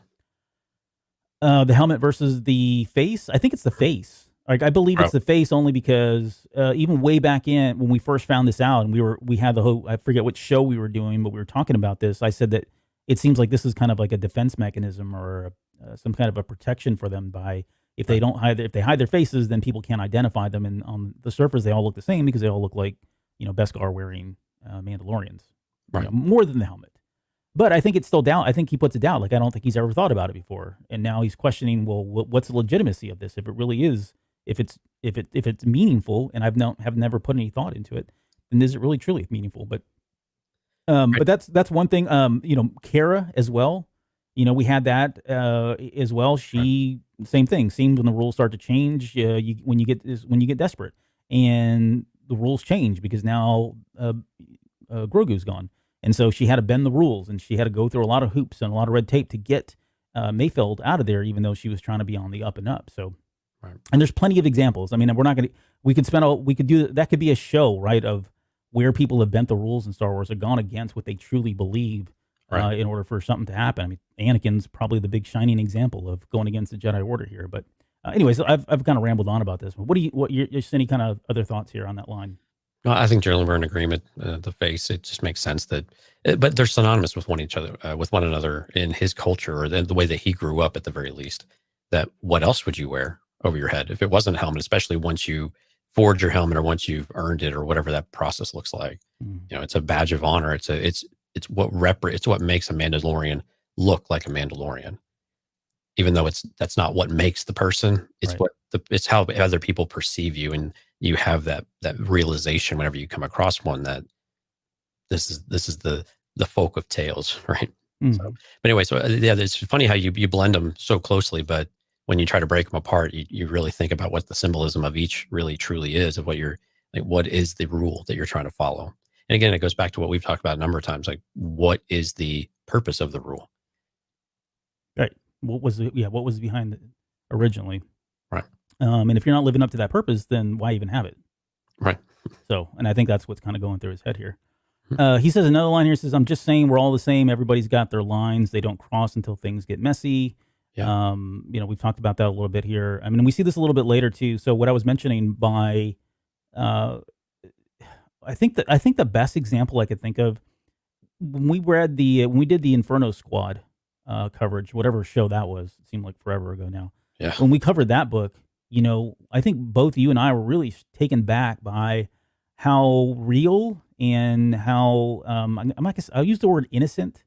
The helmet versus the face? I think it's the face. Like, I believe it's the face only because even way back in when we first found this out, and we had the whole, I forget which show we were doing, but we were talking about this. I said that it seems like this is kind of like a defense mechanism, or some kind of a protection for them by, if they hide their faces, then people can't identify them, and on the surface they all look the same because they all look like Beskar wearing Mandalorians, more than the helmet. But I think it's still doubt. I think he puts it down. Like, I don't think he's ever thought about it before, and now he's questioning, well, what's the legitimacy of this? If it really is. If it's meaningful, and have never put any thought into it, then is it really truly meaningful? But but that's one thing. Kara as well. We had that as well. She same thing. Seems when the rules start to change, when you get desperate, and the rules change because now Grogu's gone, and so she had to bend the rules, and she had to go through a lot of hoops and a lot of red tape to get Mayfield out of there, even though she was trying to be on the up and up. So. Right. And there's plenty of examples. I mean, we could do that. Could be a show, right, of where people have bent the rules in Star Wars or gone against what they truly believe in order for something to happen. I mean, Anakin's probably the big shining example of going against the Jedi Order here. But anyways, I've kind of rambled on about this. What just any kind of other thoughts here on that line?
Well, I think generally we're in agreement. The face, it just makes sense that, but they're synonymous with with one another in his culture, or the way that he grew up, at the very least. That what else would you wear over your head if it wasn't a helmet? Especially once you forge your helmet, or once you've earned it, or whatever that process looks like. It's a badge of honor. It's what makes a Mandalorian look like a Mandalorian. Even though that's not what makes the person, it's
Right.
it's how other people perceive you, and you have that realization whenever you come across one that this is the folk of tales, right? So, but anyway, so yeah, it's funny how you blend them so closely, but when you try to break them apart, you really think about what the symbolism of each really truly is, of what is the rule that you're trying to follow. And again, it goes back to what we've talked about a number of times, like what is the purpose of the rule?
Right. What was behind it originally?
Right.
And if you're not living up to that purpose, then why even have it?
Right.
So, and I think that's what's kind of going through his head here. He says another line here says, "I'm just saying we're all the same. Everybody's got their lines. They don't cross until things get messy."
Yeah.
We've talked about that a little bit here. I mean, we see this a little bit later too. So what I was mentioning by, I think the best example I could think of when we did the Inferno Squad coverage, whatever show that was, it seemed like forever ago now.
Yeah.
When we covered that book, I think both you and I were really taken back by how real and how I'll use the word innocent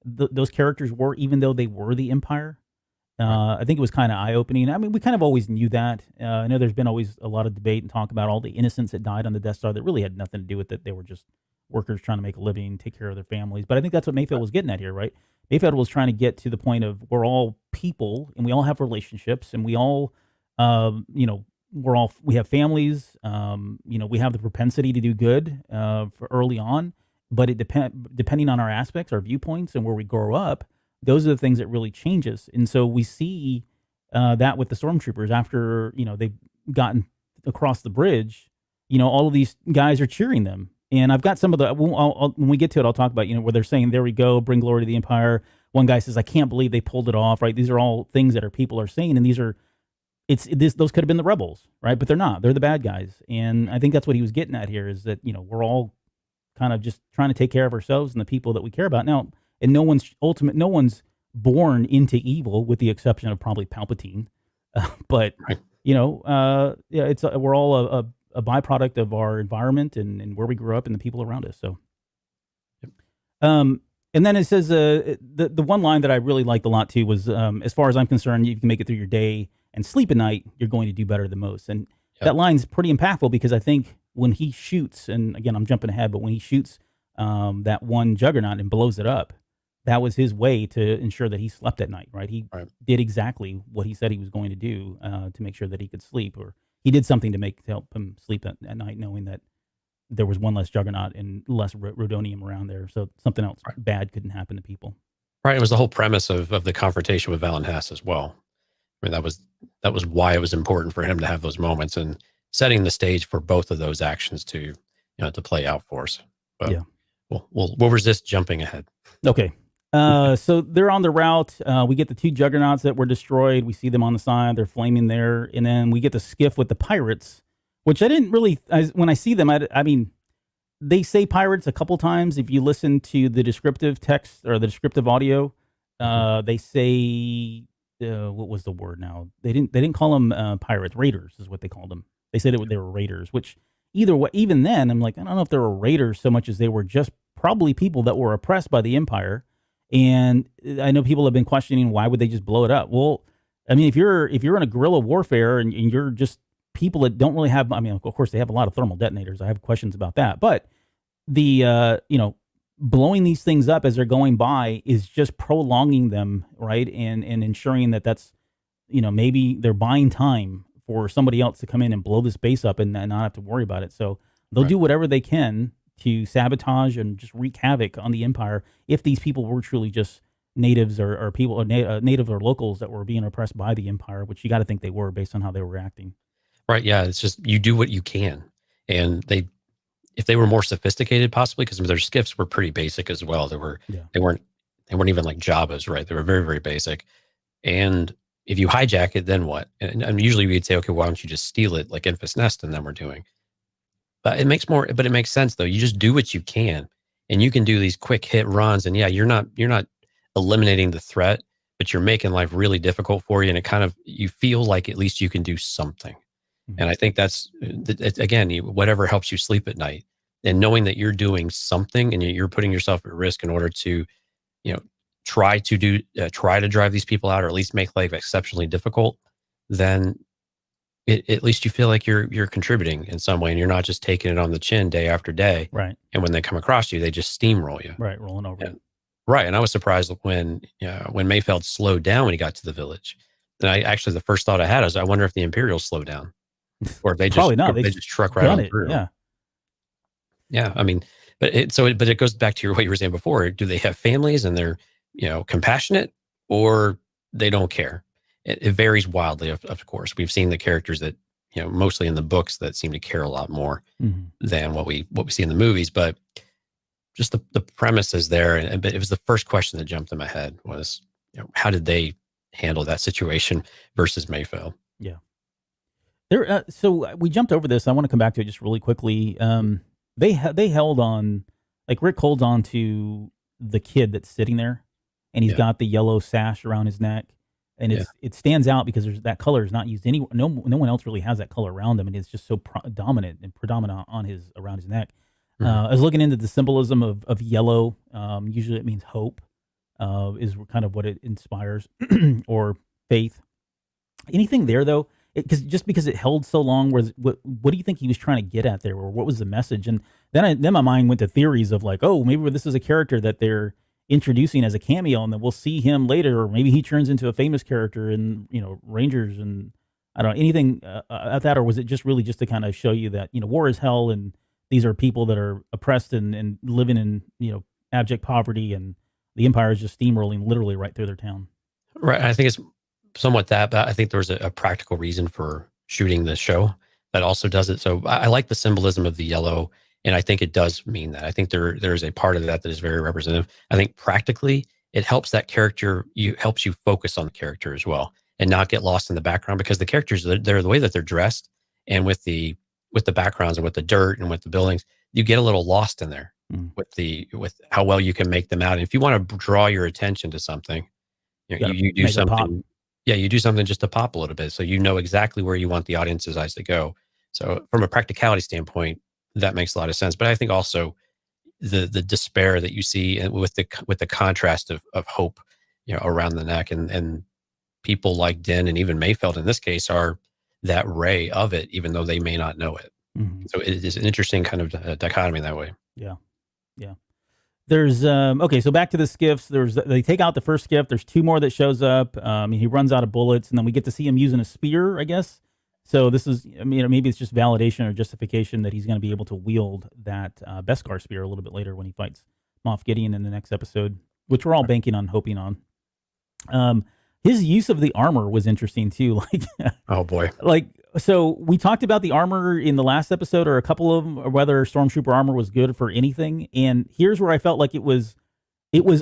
those characters were, even though they were the Empire. I think it was kind of eye opening. I mean, we kind of always knew that. I know there's been always a lot of debate and talk about all the innocents that died on the Death Star that really had nothing to do with it. They were just workers trying to make a living, take care of their families. But I think that's what Mayfield was getting at here, right? Mayfield was trying to get to the point of we're all people and we all have relationships and we all, we have families. We have the propensity to do good for early on, but depending on our aspects, our viewpoints, and where we grow up, those are the things that really change us. And so we see that with the stormtroopers after they've gotten across the bridge. All of these guys are cheering them. And I've got some of the when we get to it, I'll talk about where they're saying, "There we go, bring glory to the Empire." One guy says, "I can't believe they pulled it off." Right? These are all things that people are saying, and those could have been the rebels, right? But they're not. They're the bad guys. And I think that's what he was getting at here is that we're all kind of just trying to take care of ourselves and the people that we care about now. And no one's born into evil, with the exception of probably Palpatine. But
Right.
we're all a byproduct of our environment and where we grew up and the people around us. So, and then it says the one line that I really liked a lot too was, as far as I'm concerned, you can make it through your day and sleep at night, you're going to do better than most. And that line's pretty impactful because I think when he shoots, and again I'm jumping ahead, but when he shoots that one Juggernaut and blows it up, that was his way to ensure that he slept at night, right? He did exactly what he said he was going to do to make sure that he could sleep, or he did something to help him sleep at night, knowing that there was one less Juggernaut and less Rhodonium around there, so something else bad couldn't happen to people.
Right. It was the whole premise of the confrontation with Valen Hess as well. I mean, that was why it was important for him to have those moments and setting the stage for both of those actions to play out for us. But
yeah,
we'll resist jumping ahead.
Okay. So they're on the route. We get the two Juggernauts that were destroyed. We see them on the side. They're flaming there. And then we get the skiff with the pirates, which I didn't really, when I see them, I mean, they say pirates a couple times. If you listen to the descriptive text or the descriptive audio, they say, what was the word now? They didn't call them pirates. Raiders is what they called them. They said they were raiders, which either way, even then, I'm like, I don't know if they were raiders so much as they were just probably people that were oppressed by the Empire. And I know people have been questioning, why would they just blow it up? Well, I mean, if you're in a guerrilla warfare and you're just people that don't really have, I mean, of course they have a lot of thermal detonators. I have questions about that, but the, blowing these things up as they're going by is just prolonging them. Right. And ensuring that that's, maybe they're buying time for somebody else to come in and blow this base up and not have to worry about it. So they'll do whatever they can to sabotage and just wreak havoc on the Empire if these people were truly just natives or people or native or locals that were being oppressed by the Empire, which you got to think they were based on how they were acting.
Right. Yeah. It's just you do what you can, and if they were more sophisticated, possibly, because their skiffs were pretty basic as well. They weren't even like Jabba's, right? They were very, very basic. And if you hijack it, then what? And usually we'd say, okay, why don't you just steal it like Enfys Nest and then we're doing. But it makes sense though. You just do what you can, and you can do these quick hit runs. And yeah, you're not eliminating the threat, but you're making life really difficult for you. And it kind of, you feel like at least you can do something. And I think that's, again, whatever helps you sleep at night, and knowing that you're doing something and you're putting yourself at risk in order to, try to drive these people out, or at least make life exceptionally difficult, then at least you feel like you're contributing in some way, and you're not just taking it on the chin day after day.
Right.
And when they come across you, they just steamroll you.
Right. Rolling over.
And, right. And I was surprised when Mayfeld slowed down when he got to the village. And the first thought I had is, I wonder if the Imperials slow down, or if they just,
Probably not.
They just truck right on through.
Yeah.
Yeah. I mean, but it goes back to what you were saying before. Do they have families and they're, compassionate, or they don't care? It varies wildly, of course. We've seen the characters that, mostly in the books, that seem to care a lot more than what we see in the movies. But just the premise is there. But it was the first question that jumped in my head was, how did they handle that situation versus Mayfeld?
Yeah. So we jumped over this. I want to come back to it just really quickly. They held on, like Rick holds on to the kid that's sitting there, and he's got the yellow sash around his neck. And it stands out because that color is not used no one else really has that color around them, and it's just so dominant and predominant around his neck. I was looking into the symbolism of yellow. Usually it means hope, is kind of what it inspires, or faith. Anything there though, because it held so long, what do you think he was trying to get at there, or what was the message? And then my mind went to theories of like, oh, maybe this is a character that they're introducing as a cameo, and then we'll see him later, or maybe he turns into a famous character in Rangers, and I don't know anything at that, or was it just really just to kind of show you that war is hell, and these are people that are oppressed and living in abject poverty, and the Empire is just steamrolling literally right through their town.
Right. I think it's somewhat that, but I think there was a practical reason for shooting the show that also does it. So I like the symbolism of the yellow. And I think it does mean that. I think there is a part of that is very representative. I think practically it helps that character, helps you focus on the character as well, and not get lost in the background, because the characters, they're the way that they're dressed, and with the backgrounds and with the dirt and with the buildings, you get a little lost in there with how well you can make them out. And if you want to draw your attention to something, you do something. Yeah, you do something just to pop a little bit, so you know exactly where you want the audience's eyes to go. So from a practicality standpoint, that makes a lot of sense. But I think also the despair that you see, and with the contrast of hope, around the neck, and people like Din and even Mayfeld in this case are that ray of it, even though they may not know it. So it is an interesting kind of dichotomy that way.
Yeah. There's okay, so back to the skiffs. They take out the first skiff. There's two more that shows up. He runs out of bullets, and then we get to see him using a spear, I guess. So this is, maybe it's just validation or justification that he's going to be able to wield that Beskar spear a little bit later when he fights Moff Gideon in the next episode, which we're all banking on, hoping on. His use of the armor was interesting too. Like,
oh boy,
so we talked about the armor in the last episode, or a couple of them, or whether Stormtrooper armor was good for anything. And here's where I felt like it was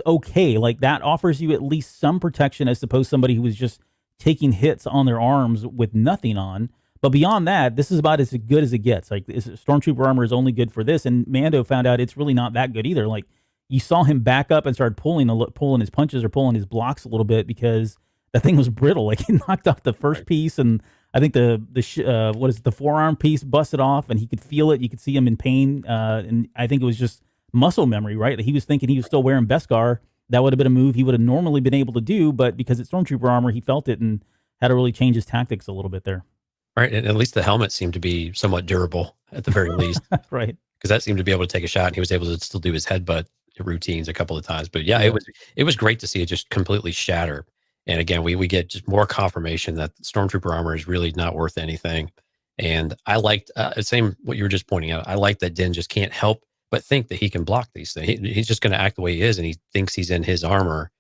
okay. Like, that offers you at least some protection, as opposed to somebody who was just taking hits on their arms with nothing on. But beyond that, this is about as good as it gets. Like, Stormtrooper armor is only good for this, and Mando found out it's really not that good either. Like, you saw him back up and start pulling his punches or pulling his blocks a little bit, because that thing was brittle. Like, he knocked off the first piece, and I think the forearm piece busted off, and he could feel it. You could see him in pain, and I think it was just muscle memory, right? He was thinking he was still wearing Beskar. That would have been a move he would have normally been able to do, but because it's Stormtrooper armor, he felt it and had to really change his tactics a little bit there.
Right, and at least the helmet seemed to be somewhat durable at the very least.
Right,
because that seemed to be able to take a shot, and he was able to still do his headbutt routines a couple of times. But yeah, it was great to see it just completely shatter. And again, we get just more confirmation that Stormtrooper armor is really not worth anything. And I liked same what you were just pointing out. I like that Din just can't help but think that he can block these things. He's just going to act the way he is, and he thinks he's in his armor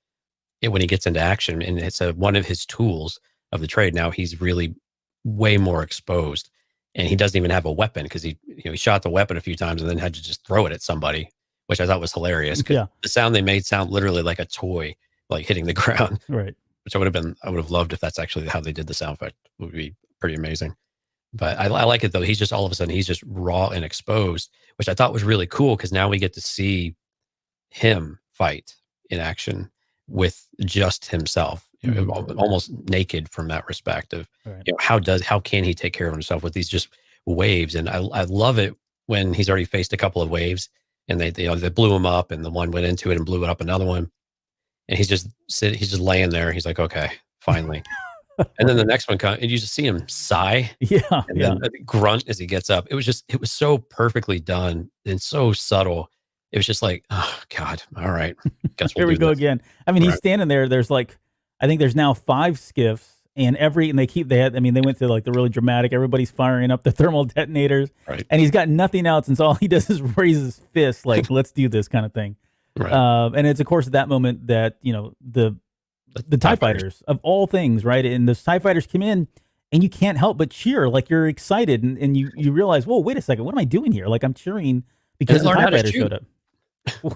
when he gets into action. And it's one of his tools of the trade. Now he's really way more exposed, and he doesn't even have a weapon, because he shot the weapon a few times and then had to just throw it at somebody, which I thought was hilarious. The sound they made sound literally like a toy, like hitting the ground.
Right.
Which I would have loved if that's actually how they did the sound effect. It would be pretty amazing. But I like it though. He's just all of a sudden he's just raw and exposed, which I thought was really cool because now we get to see him fight in action with just himself, almost naked from that respect of, how can he take care of himself with these just waves? And I love it when he's already faced a couple of waves and they blew him up and the one went into it and blew it up another one. And he's just laying there. He's like, okay, finally. And then the next one comes and you just see him sigh. And then grunt as he gets up. It was so perfectly done and so subtle. It was just like, oh God, all right. Guess
Here we go again. I mean, he's standing there. There's like, I think there's now 5 skiffs and they went to like the really dramatic, everybody's firing up the thermal detonators and he's got nothing else. And so all he does is raise his fist, like, let's do this kind of thing. And it's of course at that moment that, the TIE fighters of all things, right? And the TIE fighters come in and you can't help but cheer. Like you're excited and you realize, whoa, wait a second. What am I doing here? Like I'm cheering because the TIE fighters showed up.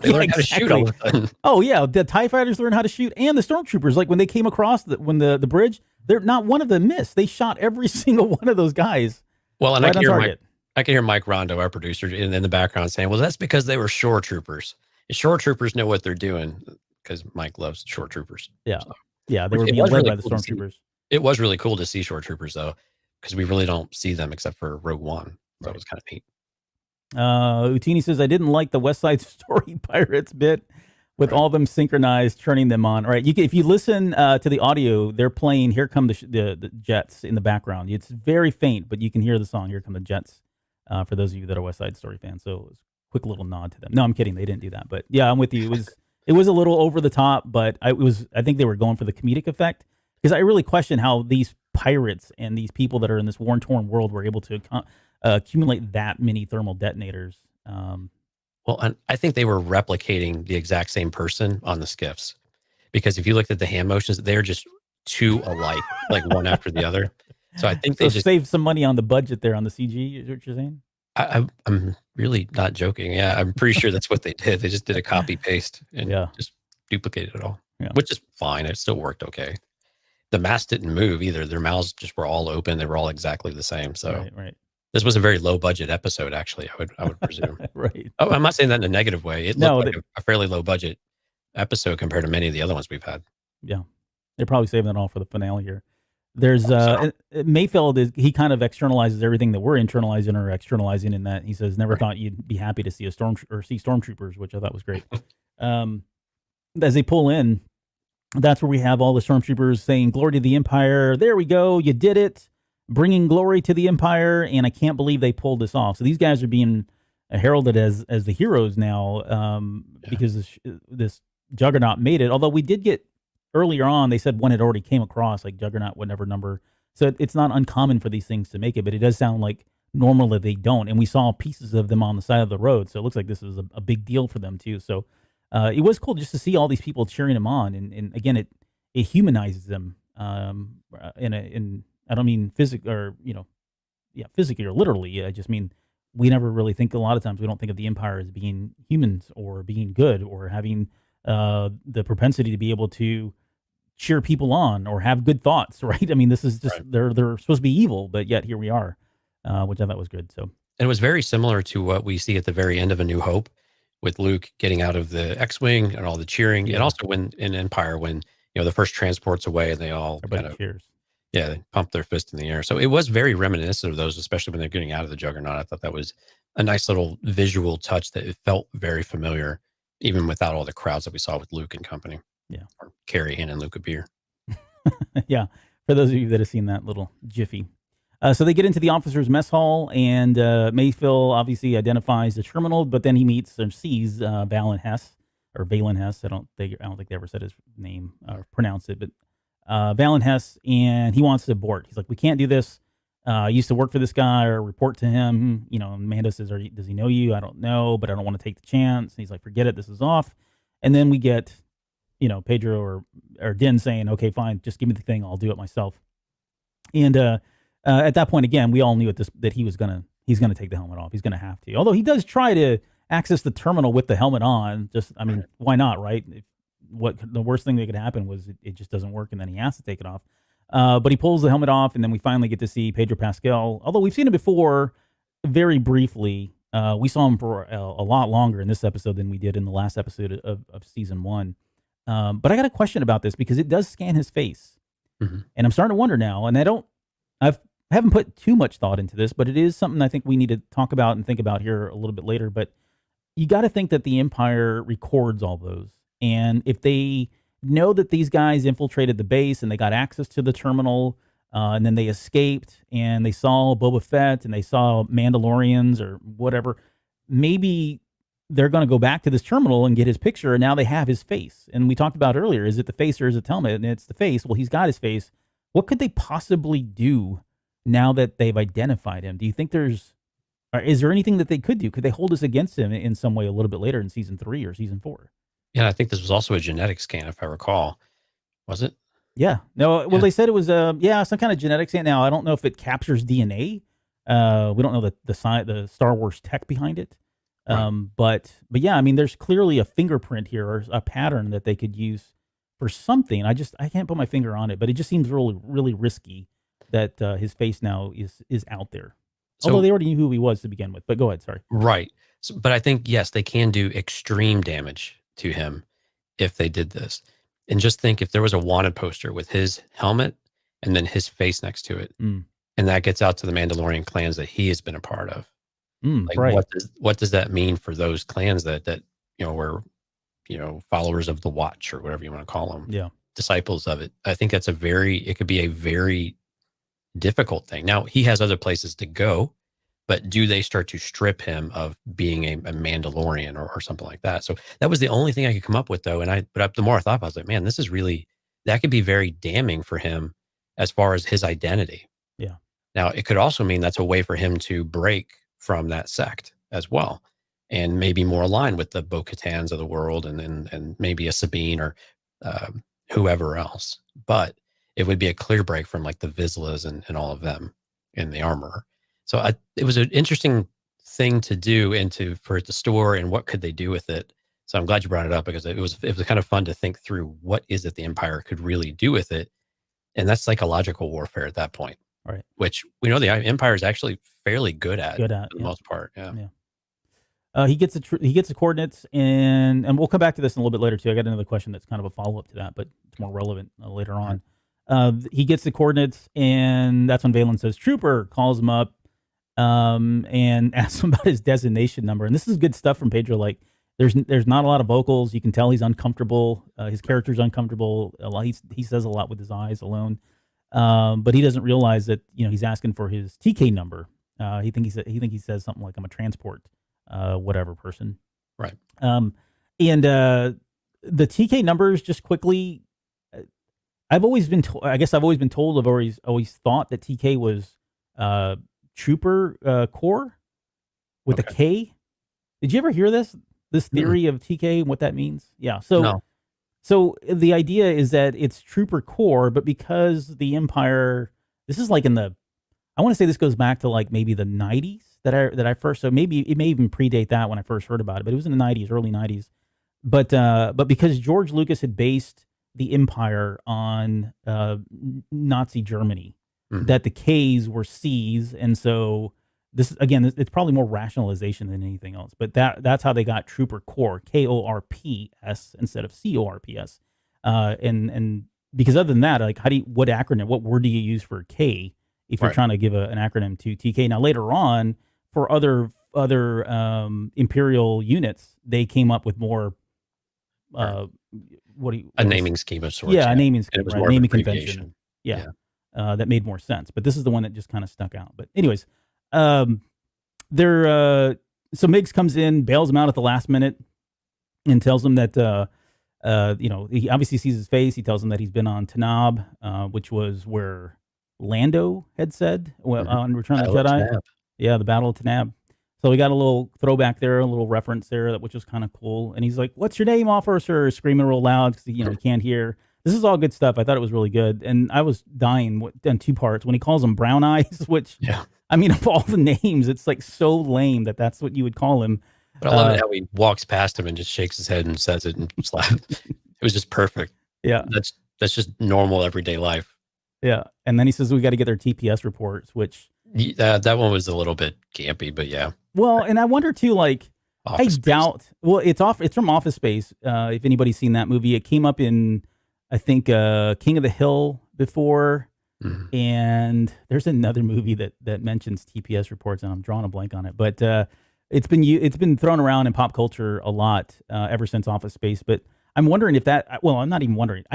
They learned how to shoot all of a sudden.
Oh yeah, the TIE fighters learned how to shoot, and the stormtroopers. Like when they came across the bridge, they're not one of them missed. They shot every single one of those guys.
Well, and I can hear Mike Rondo, our producer, in the background saying, "Well, that's because they were shore troopers. And shore troopers know what they're doing because Mike loves shore troopers."
Yeah, they were being led by the stormtroopers.
It was really cool to see shore troopers though, because we really don't see them except for Rogue One. So it was kind of neat.
Utini says, I didn't like the West Side Story Pirates bit with all them synchronized, turning them on. All right, if you listen to the audio, they're playing Here Come the Jets in the background. It's very faint, but you can hear the song Here Come the Jets for those of you that are West Side Story fans. So it was a quick little nod to them. No, I'm kidding. They didn't do that. But yeah, I'm with you. It was a little over the top, but I think they were going for the comedic effect because I really question how these pirates and these people that are in this war-torn world were able to accumulate that many thermal detonators.
Well, and I think they were replicating the exact same person on the skiffs, because if you looked at the hand motions, they're just too alike, like one after the other. So I think they just
saved some money on the budget there on the CG. Is what you're saying?
I'm really not joking. Yeah, I'm pretty sure that's what they did. They just did a copy paste and just duplicated it all, which is fine. It still worked okay. The masks didn't move either. Their mouths just were all open. They were all exactly the same. So
right.
This was a very low budget episode, actually. I would presume.
Right.
Oh, I'm not saying that in a negative way. It looked like a fairly low budget episode compared to many of the other ones we've had.
Yeah, they're probably saving it all for the finale here. There's Mayfeld he kind of externalizes everything that we're internalizing or externalizing in that he says never thought you'd be happy to see see stormtroopers, which I thought was great. As they pull in, that's where we have all the stormtroopers saying glory to the Empire. There we go, you did it. Bringing glory to the Empire, and I can't believe they pulled this off. So these guys are being heralded as the heroes now because this Juggernaut made it. Although we did get earlier on, they said one had already came across, like Juggernaut, whatever number. So it's not uncommon for these things to make it, but it does sound like normally they don't. And we saw pieces of them on the side of the road, so it looks like this is a big deal for them too. So it was cool just to see all these people cheering them on, and again, it humanizes them in I don't mean physically or, physically or literally. I just mean we never really think, a lot of times we don't think of the Empire as being humans or being good or having the propensity to be able to cheer people on or have good thoughts, right? I mean, this is just, they're supposed to be evil, but yet here we are, which I thought was good. So,
and it was very similar to what we see at the very end of A New Hope with Luke getting out of the X-Wing and all the cheering. And also when in Empire, when, the first transport's away and they all
everybody cheers.
Yeah, they pumped their fist in the air. So it was very reminiscent of those, especially when they're getting out of the Juggernaut. I thought that was a nice little visual touch that it felt very familiar, even without all the crowds that we saw with Luke and company.
Yeah.
Or Carrie handing Luke a beer.
Yeah, for those of you that have seen that little jiffy. So they get into the officers' mess hall, and Mayfield obviously identifies the terminal, but then he meets or sees Valen Hess. I don't think they ever said his name or pronounced it, but Valen Hess, and he wants to abort. He's like, we can't do this. I used to work for this guy or report to him. Mando says, does he know you? I don't know, but I don't want to take the chance. And he's like, forget it. This is off. And then we get, Pedro or Din saying, okay, fine, just give me the thing. I'll do it myself. And at that point, again, we all knew that he's gonna take the helmet off. He's gonna have to. Although he does try to access the terminal with the helmet on. Why not, right? The worst thing that could happen was it just doesn't work, and then he has to take it off. But he pulls the helmet off, and then we finally get to see Pedro Pascal. Although we've seen him before, very briefly. We saw him for a lot longer in this episode than we did in the last episode of season 1. But I got a question about this because it does scan his face, and I'm starting to wonder now. And I haven't put too much thought into this, but it is something I think we need to talk about and think about here a little bit later. But you got to think that the Empire records all those, and if they know that these guys infiltrated the base and they got access to the terminal, and then they escaped and they saw Boba Fett and they saw Mandalorians or whatever, maybe they're going to go back to this terminal and get his picture, and now they have his face. And we talked about earlier, is it the face or is it the helmet? And it's the face. Well, he's got his face. What could they possibly do now that they've identified him? Do you think is there anything that they could do? Could they hold us against him in some way a little bit later in season 3 or season 4?
Yeah, I think this was also a genetic scan, if I recall. Was it?
Yeah. No, well, They said it was, some kind of genetic scan. Now, I don't know if it captures DNA. We don't know the Star Wars tech behind it.
Right.
But yeah, I mean, there's clearly a fingerprint here or a pattern that they could use for something. I can't put my finger on it, but it just seems really, really risky that his face now is out there.
So,
although they already knew who he was to begin with. But go ahead, sorry.
Right. So, but I think, yes, they can do extreme damage to him if they did this. And just think if there was a wanted poster with his helmet and then his face next to it, and that gets out to the Mandalorian clans that he has been a part of.
Right.
What does that mean for those clans that were followers of the Watch or whatever you want to call them, disciples of it? I think it could be a very difficult thing. Now he has other places to go, but do they start to strip him of being a Mandalorian or something like that? So that was the only thing I could come up with, though. But the more I thought about it, I was like, man, that could be very damning for him as far as his identity.
Yeah.
Now it could also mean that's a way for him to break from that sect as well, and maybe more aligned with the Bo-Katans of the world, and maybe a Sabine or whoever else. But it would be a clear break from like the Vizslas and all of them in the armor. So it was an interesting thing to do for it to store, and what could they do with it? So I'm glad you brought it up, because it was kind of fun to think through what is it the Empire could really do with it. And that's psychological warfare at that point.
Right.
Which we know the Empire is actually fairly good at for the most part. Yeah.
He gets the coordinates, and we'll come back to this in a little bit later too. I got another question that's kind of a follow up to that, but it's more relevant later on. He gets the coordinates, and that's when Valen says, "Trooper," calls him up, and asks him about his designation number. And this is good stuff from Pedro. Like, there's not a lot of vocals. You can tell he's uncomfortable. His character's uncomfortable. He says a lot with his eyes alone. But he doesn't realize that he's asking for his TK number. He thinks he says something like, "I'm a transport whatever person."
Right.
And the TK numbers, just quickly, I've always been told. I guess I've always been told. I've always thought that TK was Trooper Core with a K. Did you ever hear this theory of TK and what that means? Yeah. So. No. So the idea is that it's Trooper Core, but because the Empire, this is like I want to say this goes back to like maybe the 90s that I first, so maybe it may even predate that when I first heard about it, but it was in the 90s, early 90s. But because George Lucas had based the Empire on Nazi Germany, that the K's were C's, and so this again, it's probably more rationalization than anything else. But that's how they got Trooper Corps, KORPS instead of CORPS. And because other than that, like what word do you use for K if you're trying to give an acronym to TK? Now later on, for other Imperial units, they came up with more
naming scheme of sorts.
Yeah, a naming scheme,
right?
A naming convention. Yeah. That made more sense. But this is the one that just kind of stuck out. But anyways, so Miggs comes in, bails him out at the last minute, and tells him that he obviously sees his face. He tells him that he's been on Tanab, which was where Lando had said on Return of the Jedi. Yeah, the Battle of Tanab. So we got a little throwback there, a little reference there, which was kind of cool. And he's like, "What's your name, officer?" Screaming real loud because he can't hear. This is all good stuff. I thought it was really good, and I was dying in two parts when he calls him Brown Eyes, which I mean, of all the names, it's like so lame that's what you would call him.
But I love it how he walks past him and just shakes his head and says it and slaps. It was just perfect.
Yeah,
that's just normal everyday life.
Yeah. And then he says we got to get their TPS reports, which
That one was a little bit campy, but yeah.
well, and I wonder too, like
Office
I
Space.
doubt. Well, it's from Office Space. If anybody's seen that movie, it came up in I think King of the Hill before.
Mhm.
And there's another movie that mentions TPS reports, and I'm drawing a blank on it. But it's been thrown around in pop culture a lot ever since Office Space. But I'm wondering if that. Well, I'm not even wondering.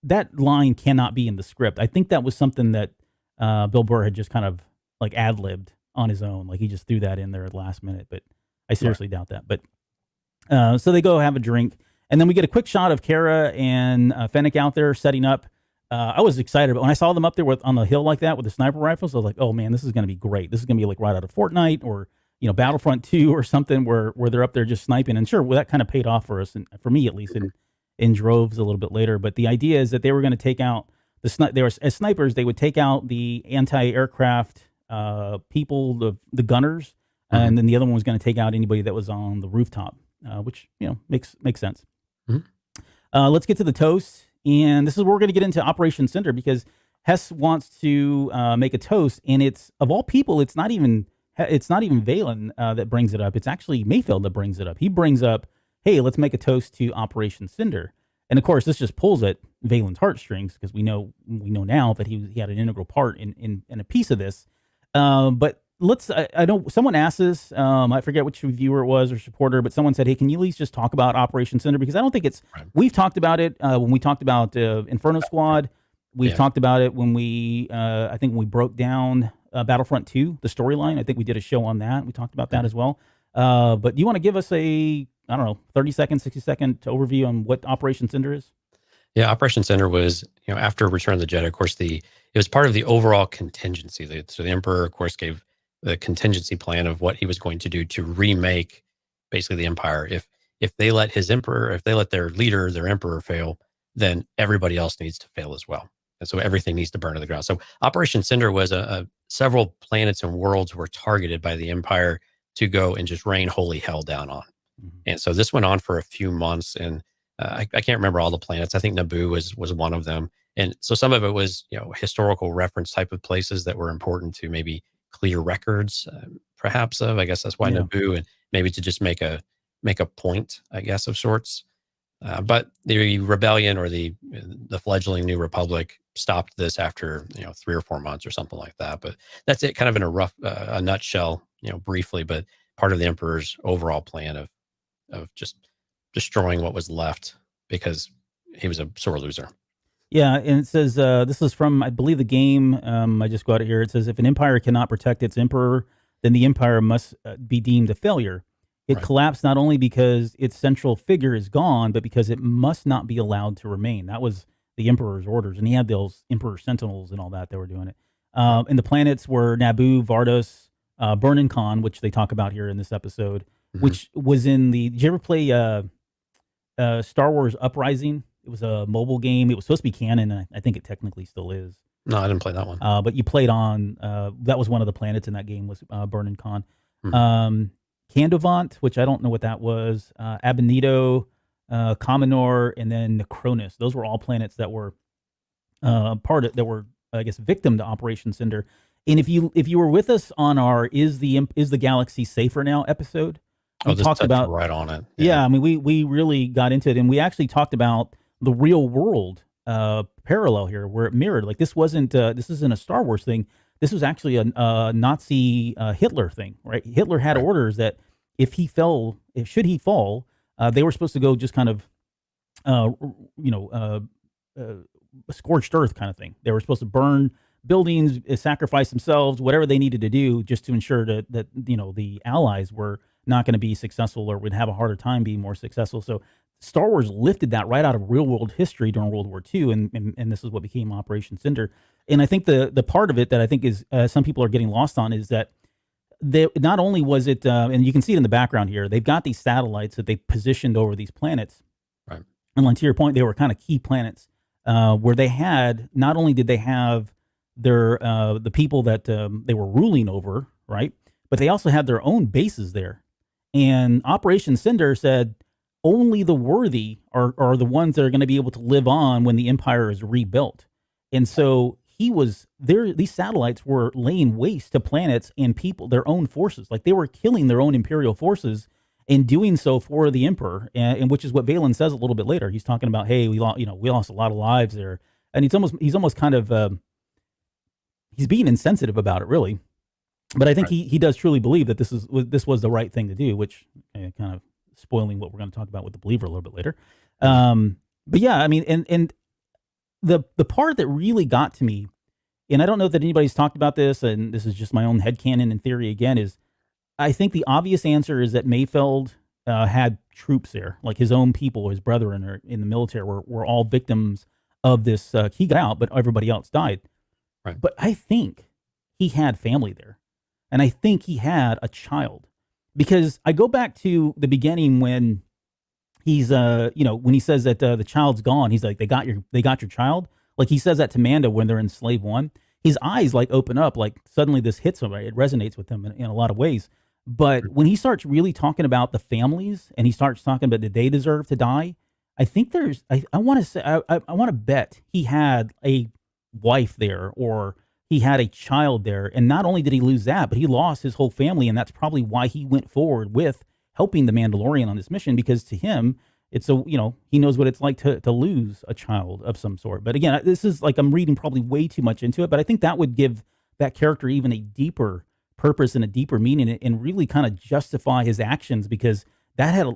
That line cannot be in the script. I think that was something that Bill Burr had just kind of like ad-libbed on his own. Like he just threw that in there at the last minute. But I seriously doubt that. But so they go have a drink, and then we get a quick shot of Kara and Fennec out there setting up. I was excited, but when I saw them up there on the hill like that with the sniper rifles, I was like, "Oh man, this is going to be great. This is going to be like right out of Fortnite or Battlefront 2 or something where they're up there just sniping." And sure, well, that kind of paid off for us, and for me at least, in droves a little bit later. But the idea is that they were going to take out as snipers. They would take out the anti-aircraft people, the gunners, and then the other one was going to take out anybody that was on the rooftop, which makes sense. Let's get to the toast. And this is where we're going to get into Operation Cinder, because Hess wants to make a toast, and it's of all people, it's not even Valen that brings it up. It's actually Mayfield that brings it up. He brings up, "Hey, let's make a toast to Operation Cinder," and of course, this just pulls at Valen's heartstrings because we know now that he had an integral part in a piece of this. But I know someone asked this, I forget which viewer it was or supporter, but someone said, "Hey, can you at least just talk about Operation Cinder?" Because I don't think we've talked about it when we talked about Inferno Squad. We've talked about it when I think when we broke down Battlefront 2, the storyline. I think we did a show on that. We talked about that as well. But do you want to give us a, 30-second, 60-second overview on what Operation Cinder is?
Yeah, Operation Cinder was, after Return of the Jedi, of course, it was part of the overall contingency. So the Emperor, of course, gave the contingency plan of what he was going to do to remake basically the Empire. If they let their leader, their Emperor fail, then everybody else needs to fail as well. And so everything needs to burn to the ground. So Operation Cinder was several planets and worlds were targeted by the Empire to go and just rain holy hell down on. And so this went on for a few months, and I can't remember all the planets. I think Naboo was one of them. And so some of it was, historical reference type of places that were important to maybe clear records, perhaps of, I guess that's why Naboo, and maybe to just make a point, I guess, of sorts. But the rebellion or the fledgling New Republic stopped this after 3 or 4 months or something like that. But that's it, kind of in a nutshell, briefly. But part of the Emperor's overall plan of just destroying what was left because he was a sore loser.
Yeah, and it says, this is from, I believe, the game. I just got it here. It says, if an empire cannot protect its emperor, then the empire must be deemed a failure. It collapsed not only because its central figure is gone, but because it must not be allowed to remain. That was the emperor's orders, and he had those emperor sentinels and all that were doing it. And the planets were Naboo, Vardos, Burnin Khan, which they talk about here in this episode, which was in the... Did you ever play Star Wars Uprising? It was a mobile game. It was supposed to be canon, and I think it technically still is.
No, I didn't play that one.
But you played on... that was one of the planets in that game, was Burnin Khan. Candovant, which I don't know what that was, Abinito, Cominor, and then Necronus. Those were all planets that were I guess, victim to Operation Cinder. And if you were with us on our "Is the Galaxy Safer Now" episode, we talked about
right on it.
Yeah, I mean, we really got into it, and we actually talked about the real world parallel here, where it mirrored. Like this isn't a Star Wars thing. This was actually a Nazi Hitler thing, right? Hitler had orders that if he fall, they were supposed to go just kind of, scorched earth kind of thing. They were supposed to burn buildings, sacrifice themselves, whatever they needed to do, just to ensure that the Allies were not going to be successful or would have a harder time being more successful. So Star Wars lifted that right out of real world history during World War II, and this is what became Operation Cinder. And I think the part of it that I think is some people are getting lost on is that not only was it, and you can see it in the background here, they've got these satellites that they positioned over these planets.
Right.
And to your point, they were kind of key planets where they had, not only did they have their the people that they were ruling over, right, but they also had their own bases there. And Operation Cinder said only the worthy are the ones that are going to be able to live on when the empire is rebuilt. And so he was there. These satellites were laying waste to planets and people, their own forces. Like they were killing their own Imperial forces and doing so for the Emperor, and which is what Valen says a little bit later. He's talking about, hey, we lost a lot of lives there, and he's almost kind of he's being insensitive about it, really. But I think he does truly believe that this was the right thing to do, which kind of spoiling what we're going to talk about with the Believer a little bit later. But yeah, I mean, and the part that really got to me, and I don't know that anybody's talked about this, and this is just my own headcanon and theory again, is I think the obvious answer is that Mayfeld had troops there, like his own people, his brethren in the military were all victims of this. He got out, but everybody else died.
Right.
But I think he had family there. And I think he had a child, because I go back to the beginning when he's, when he says that the child's gone, he's like, they got your child. Like he says that to Mando when they're in Slave One. His eyes like open up, like suddenly this hits him. Right? It resonates with him in a lot of ways. But when he starts really talking about the families and he starts talking about that they deserve to die, I think I want to say, I want to bet he had a wife there, or he had a child there. And not only did he lose that, but he lost his whole family. And that's probably why he went forward with helping the Mandalorian on this mission, because to him, it's he knows what it's like to lose a child of some sort. But again, this is like, I'm reading probably way too much into it, but I think that would give that character even a deeper purpose and a deeper meaning, and really kind of justify his actions, because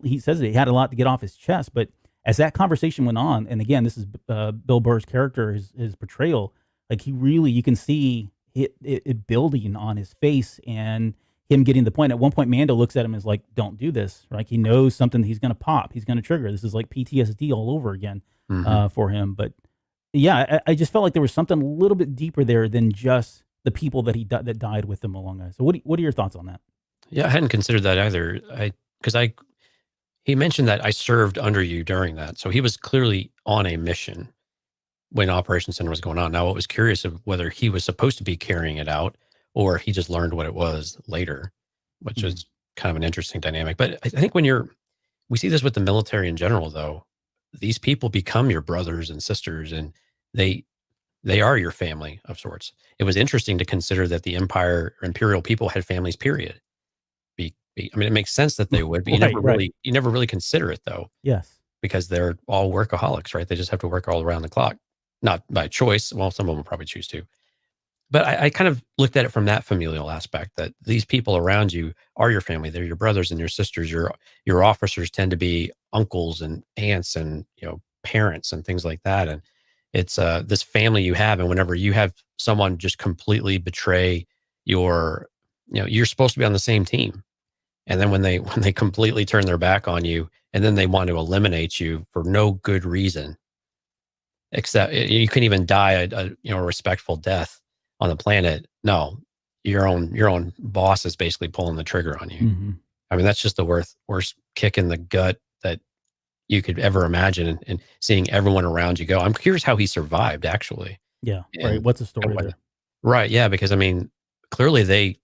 he says that he had a lot to get off his chest. But as that conversation went on, and again, this is Bill Burr's character, his portrayal, like he really, you can see it building on his face and him getting the point. At one point, Mando looks at him and is like, don't do this. Right? He knows something he's going to pop. He's going to trigger. This is like PTSD all over again for him. But yeah, I just felt like there was something a little bit deeper there than just the people that that died with him along that. So what are your thoughts on that?
Yeah, I hadn't considered that either. He mentioned that I served under you during that. So he was clearly on a mission when Operation Center was going on. Now, what was curious of whether he was supposed to be carrying it out or he just learned what it was later, which is kind of an interesting dynamic. But I think we see this with the military in general, though, these people become your brothers and sisters, and they are your family of sorts. It was interesting to consider that the Imperial people had families, period. I mean, it makes sense that they would, but you never really consider it, though.
Yes.
Because they're all workaholics, right? They just have to work all around the clock. Not by choice. Well, some of them will probably choose to. But I kind of looked at it from that familial aspect, that these people around you are your family. They're your brothers and your sisters. Your officers tend to be uncles and aunts and parents and things like that. And it's this family you have. And whenever you have someone just completely betray you're supposed to be on the same team. And then when they completely turn their back on you, and then they want to eliminate you for no good reason, except you can even die a respectful death on the planet. No, your own boss is basically pulling the trigger on you. Mm-hmm. I mean, that's just the worst kick in the gut that you could ever imagine, and seeing everyone around you go. I'm curious how he survived, actually.
Yeah, right. What's the story there?
Right, yeah, because I mean, clearly they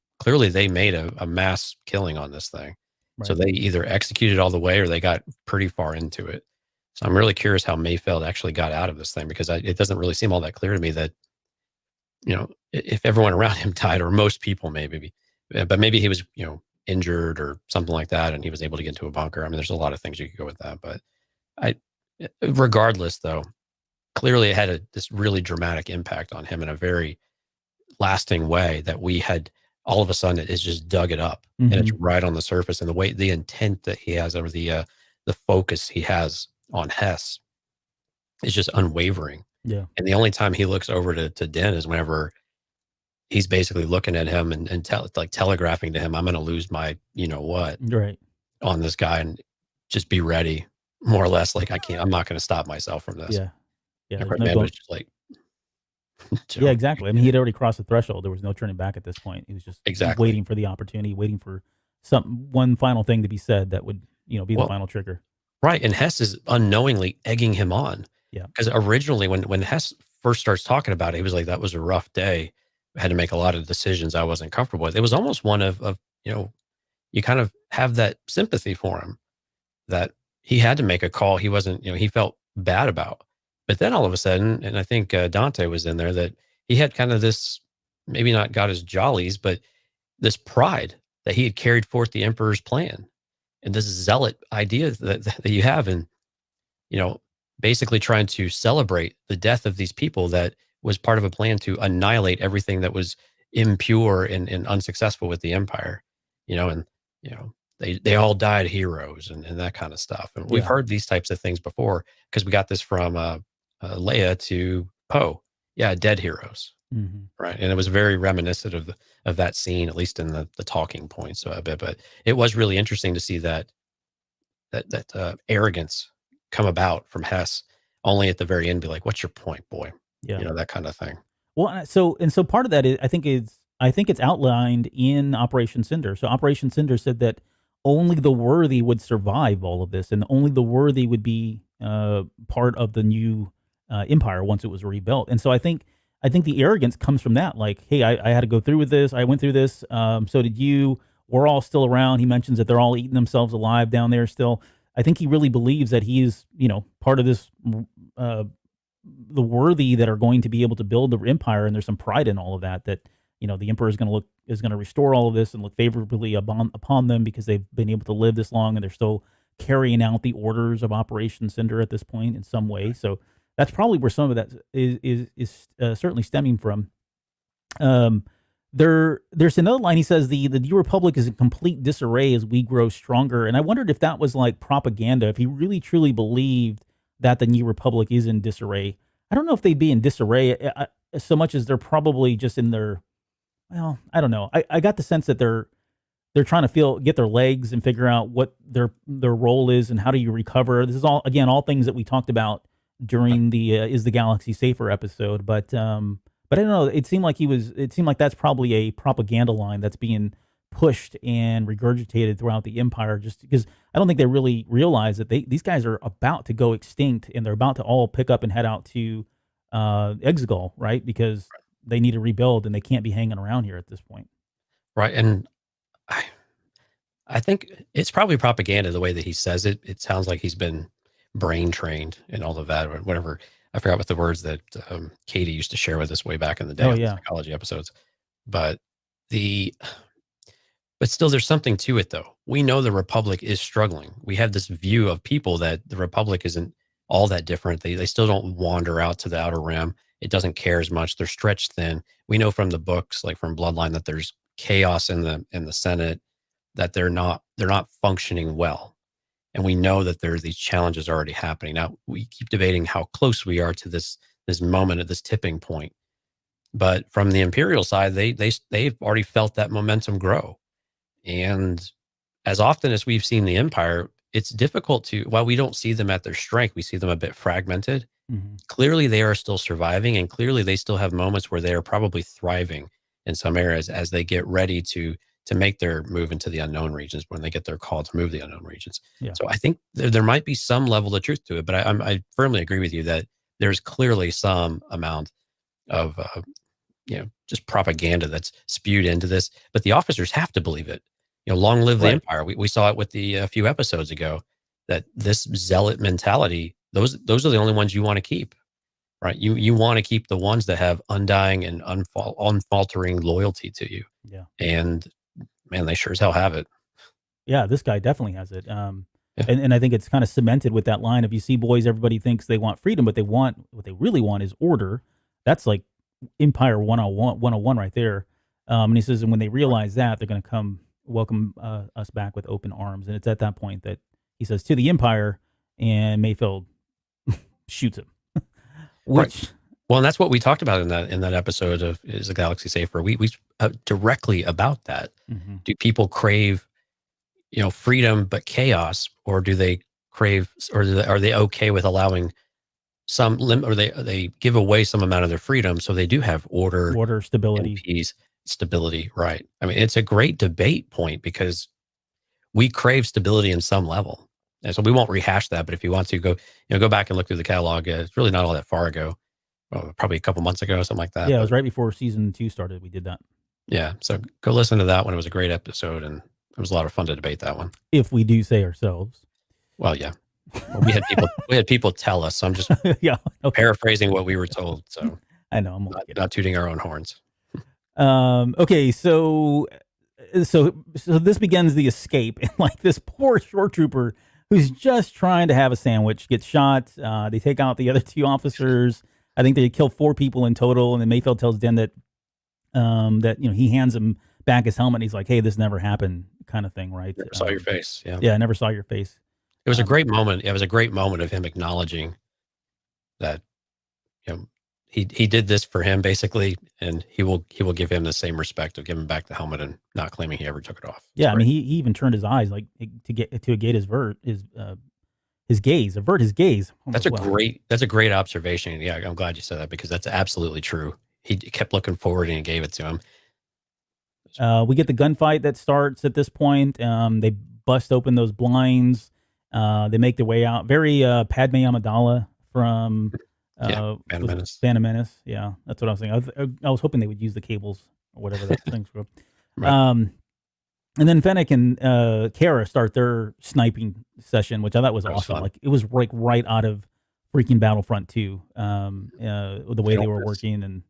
made a mass killing on this thing. Right. So they either executed all the way or they got pretty far into it. So I'm really curious how Mayfeld actually got out of this thing, because it doesn't really seem all that clear to me that, if everyone around him died, or most people maybe, but maybe he was, injured or something like that, and he was able to get into a bunker. I mean, there's a lot of things you could go with that, but regardless though, clearly it had this really dramatic impact on him in a very lasting way, that we had all of a sudden it has just dug it up, and it's right on the surface. And the intent that he has, over the focus he has on Hess, is just unwavering.
Yeah.
And the only time he looks over to Din is whenever he's basically looking at him and telegraphing to him, I'm going to lose my, what,
right,
on this guy, and just be ready, more or less. Like, I'm not going to stop myself from this.
Yeah. Yeah.
Man was just like,
yeah, exactly. I mean, he had already crossed the threshold. There was no turning back at this point. He was just waiting for the opportunity, waiting for one final thing to be said that would, be the final trigger.
Right. And Hess is unknowingly egging him on.
Yeah.
Because originally when Hess first starts talking about it, he was like, that was a rough day. I had to make a lot of decisions I wasn't comfortable with. It was almost one of you kind of have that sympathy for him, that he had to make a call he wasn't, he felt bad about. But then all of a sudden, and I think Dante was in there, that he had kind of this, maybe not got his jollies, but this pride that he had carried forth the emperor's plan, and this zealot idea that you have, and basically trying to celebrate the death of these people that was part of a plan to annihilate everything that was impure and unsuccessful with the empire, and they all died heroes and that kind of stuff. And we've heard these types of things before, because we got this from Leia to Poe. Yeah, dead heroes.
Mm-hmm.
Right. And it was very reminiscent of that scene, at least in the talking points a bit. But it was really interesting to see that arrogance come about from Hess, only at the very end be like, "What's your point, boy?"
Yeah.
That kind of thing.
Well, so part of that is, I think it's outlined in Operation Cinder. So Operation Cinder said that only the worthy would survive all of this, and only the worthy would be part of the new empire once it was rebuilt. And so I think the arrogance comes from that. Like, hey, I had to go through with this. I went through this. So did you. We're all still around. He mentions that they're all eating themselves alive down there still. I think he really believes that he is, part of this, the worthy that are going to be able to build the empire. And there's some pride in all of that, the emperor is going to restore all of this and look favorably upon them, because they've been able to live this long and they're still carrying out the orders of Operation Cinder at this point in some way. So that's probably where some of that is certainly stemming from. There's another line. He says the New Republic is in complete disarray as we grow stronger. And I wondered if that was like propaganda, if he really truly believed that the New Republic is in disarray. I don't know if they'd be in disarray so much as they're probably just in their, well, I don't know. I got the sense that they're trying to get their legs and figure out what their role is and how do you recover. This is all things that we talked about during the Is the Galaxy Safer episode. But I don't know. It seemed like that's probably a propaganda line that's being pushed and regurgitated throughout the empire, just because I don't think they really realize that these guys are about to go extinct and they're about to all pick up and head out to Exegol, right? Because they need to rebuild and they can't be hanging around here at this point.
Right. And I think it's probably propaganda the way that he says it. It sounds like he's been brain trained and all of that, or whatever. I forgot what the words that Katie used to share with us way back in the day on the psychology episodes. But still, there's something to it, though. We know the Republic is struggling. We have this view of people that the Republic isn't all that different. They still don't wander out to the Outer Rim. It doesn't care as much. They're stretched thin. We know from the books, like from Bloodline, that there's chaos in the Senate, that they're not functioning well. And we know that there are these challenges already happening. Now, we keep debating how close we are to this moment at this tipping point. But from the Imperial side, they've already felt that momentum grow. And as often as we've seen the Empire, it's difficult to, while we don't see them at their strength, we see them a bit fragmented. Mm-hmm. Clearly, they are still surviving, and clearly they still have moments where they are probably thriving in some areas as they get ready to make their move into the unknown regions, when they get their call to move the unknown regions. Yeah. So I think there might be some level of truth to it, but I firmly agree with you that there's clearly some amount of just propaganda that's spewed into this. But the officers have to believe it. Long live the Empire. We saw it with the few episodes ago, that this zealot mentality, those are the only ones you want to keep, right? You want to keep the ones that have undying and unfaltering loyalty to you. Yeah. And man, they sure as hell have it.
Yeah, this guy definitely has it. And I think it's kind of cemented with that line of, you see, boys, everybody thinks they want freedom, but what they really want is order. That's like Empire 101 right there. And he says, and when they realize that, they're going to come welcome us back with open arms. And it's at that point that he says, to the Empire, and Mayfield shoots him. Which,
right. Well, and that's what we talked about in that episode of Is the Galaxy Safer? We directly about that. Mm-hmm. Do people crave, freedom but chaos, or do they crave, or are they okay with allowing some or they give away some amount of their freedom so they do have order,
stability,
peace, stability? Right. I mean, it's a great debate point, because we crave stability in some level, and so we won't rehash that. But if you want to go back and look through the catalog, it's really not all that far ago. Probably a couple months ago, something like that.
Yeah, it was right before season 2 started. We did that.
Yeah, so go listen to that one. It was a great episode, and it was a lot of fun to debate that one.
If we do say ourselves.
Well, yeah. Well, we had people tell us. So I'm just paraphrasing what we were told. So
I know. I'm
not tooting our own horns.
Okay, so this begins the escape, and like this poor short trooper who's just trying to have a sandwich gets shot. They take out the other 2 officers. I think they kill 4 people in total, and then Mayfield tells Den that he hands him back his helmet. And he's like, "Hey, this never happened," kind of thing, right?
Never saw your face. Yeah,
yeah, I never saw your face.
It was a great moment. It was a great moment of him acknowledging that he did this for him basically, and he will give him the same respect of giving back the helmet and not claiming he ever took it off. It's
yeah,
great.
I mean, he event turned his eyes like to gate his gaze, avert his gaze.
That's a great observation. Yeah, I'm glad you said that because that's absolutely true. He kept looking forward and gave it to him.
We get the gunfight that starts at this point. They bust open those blinds. They make their way out. Very Padme Amidala from
Phantom Menace.
Phantom Menace. Yeah, that's what I was thinking. I was hoping they would use the cables or whatever that thing's for.
Right.
And then Fennec and Kara start their sniping session, which I thought was awesome.
Fun.
Like it was like right out of freaking Battlefront 2. The way they were working, and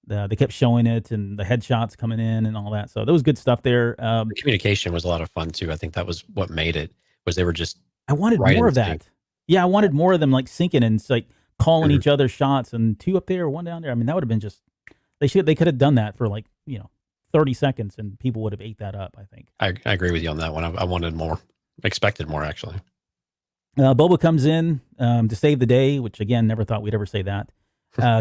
they kept showing it, and the headshots coming in and all that. So there was good stuff there.
The communication was a lot of fun too. I think that was what made it. Was they were just.
I wanted more of that. Yeah, I wanted more of them like syncing and like calling each other shots, and 2 up there, 1 down there. I mean, that would have been just. They could have done that for like 30 seconds, and people would have ate that up, I think.
I agree with you on that one. I wanted more. Expected more, actually.
Boba comes in to save the day, which, again, never thought we'd ever say that.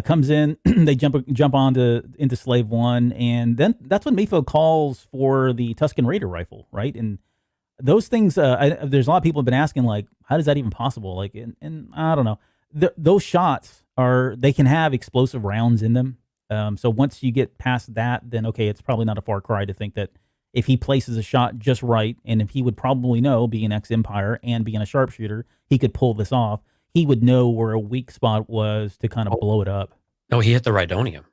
Comes in, they jump into Slave One, and then that's when Mayfield calls for the Tusken Raider rifle, right? And those things, there's a lot of people have been asking, like, how is that even possible? Like, and I don't know. Those shots they can have explosive rounds in them. So once you get past that, then okay, it's probably not a far cry to think that if he places a shot just right, and if he would probably know, being ex-Empire and being a sharpshooter, he could pull this off. He would know where a weak spot was to kind of blow it up.
No, he hit the Rhydonium.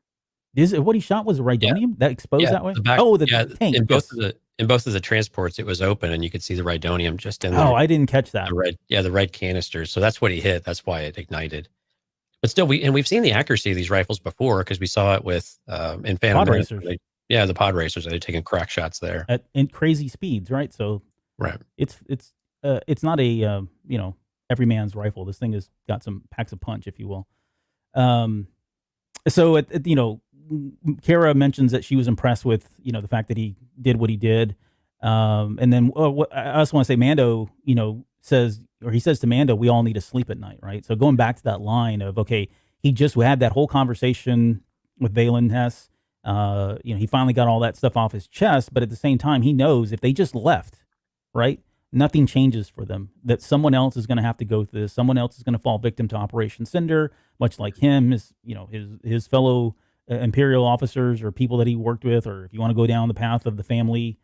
Is it what he shot was a Rhydonium that exposed that way?
The
tank.
In both of the transports, it was open, and you could see the Rhydonium just in there.
Oh, I didn't catch that.
The red canisters. So that's what he hit. That's why it ignited. But still, we've seen the accuracy of these rifles before because we saw it with in Phantom
Pod Racers.
The pod racers. They're taking crack shots there
in crazy speeds, right? So
right,
it's not a every man's rifle. This thing has got some packs of punch, if you will. So Kara mentions that she was impressed with the fact that he did what he did, and then I also want to say Mando says to Mando, we all need to sleep at night, right? So going back to that line of, okay, he just had that whole conversation with Valen Hess. He finally got all that stuff off his chest, but at the same time, he knows if they just left, right, nothing changes for them. That someone else is going to have to go through this. Someone else is going to fall victim to Operation Cinder, much like him, his fellow Imperial officers or people that he worked with, or if you want to go down the path of the family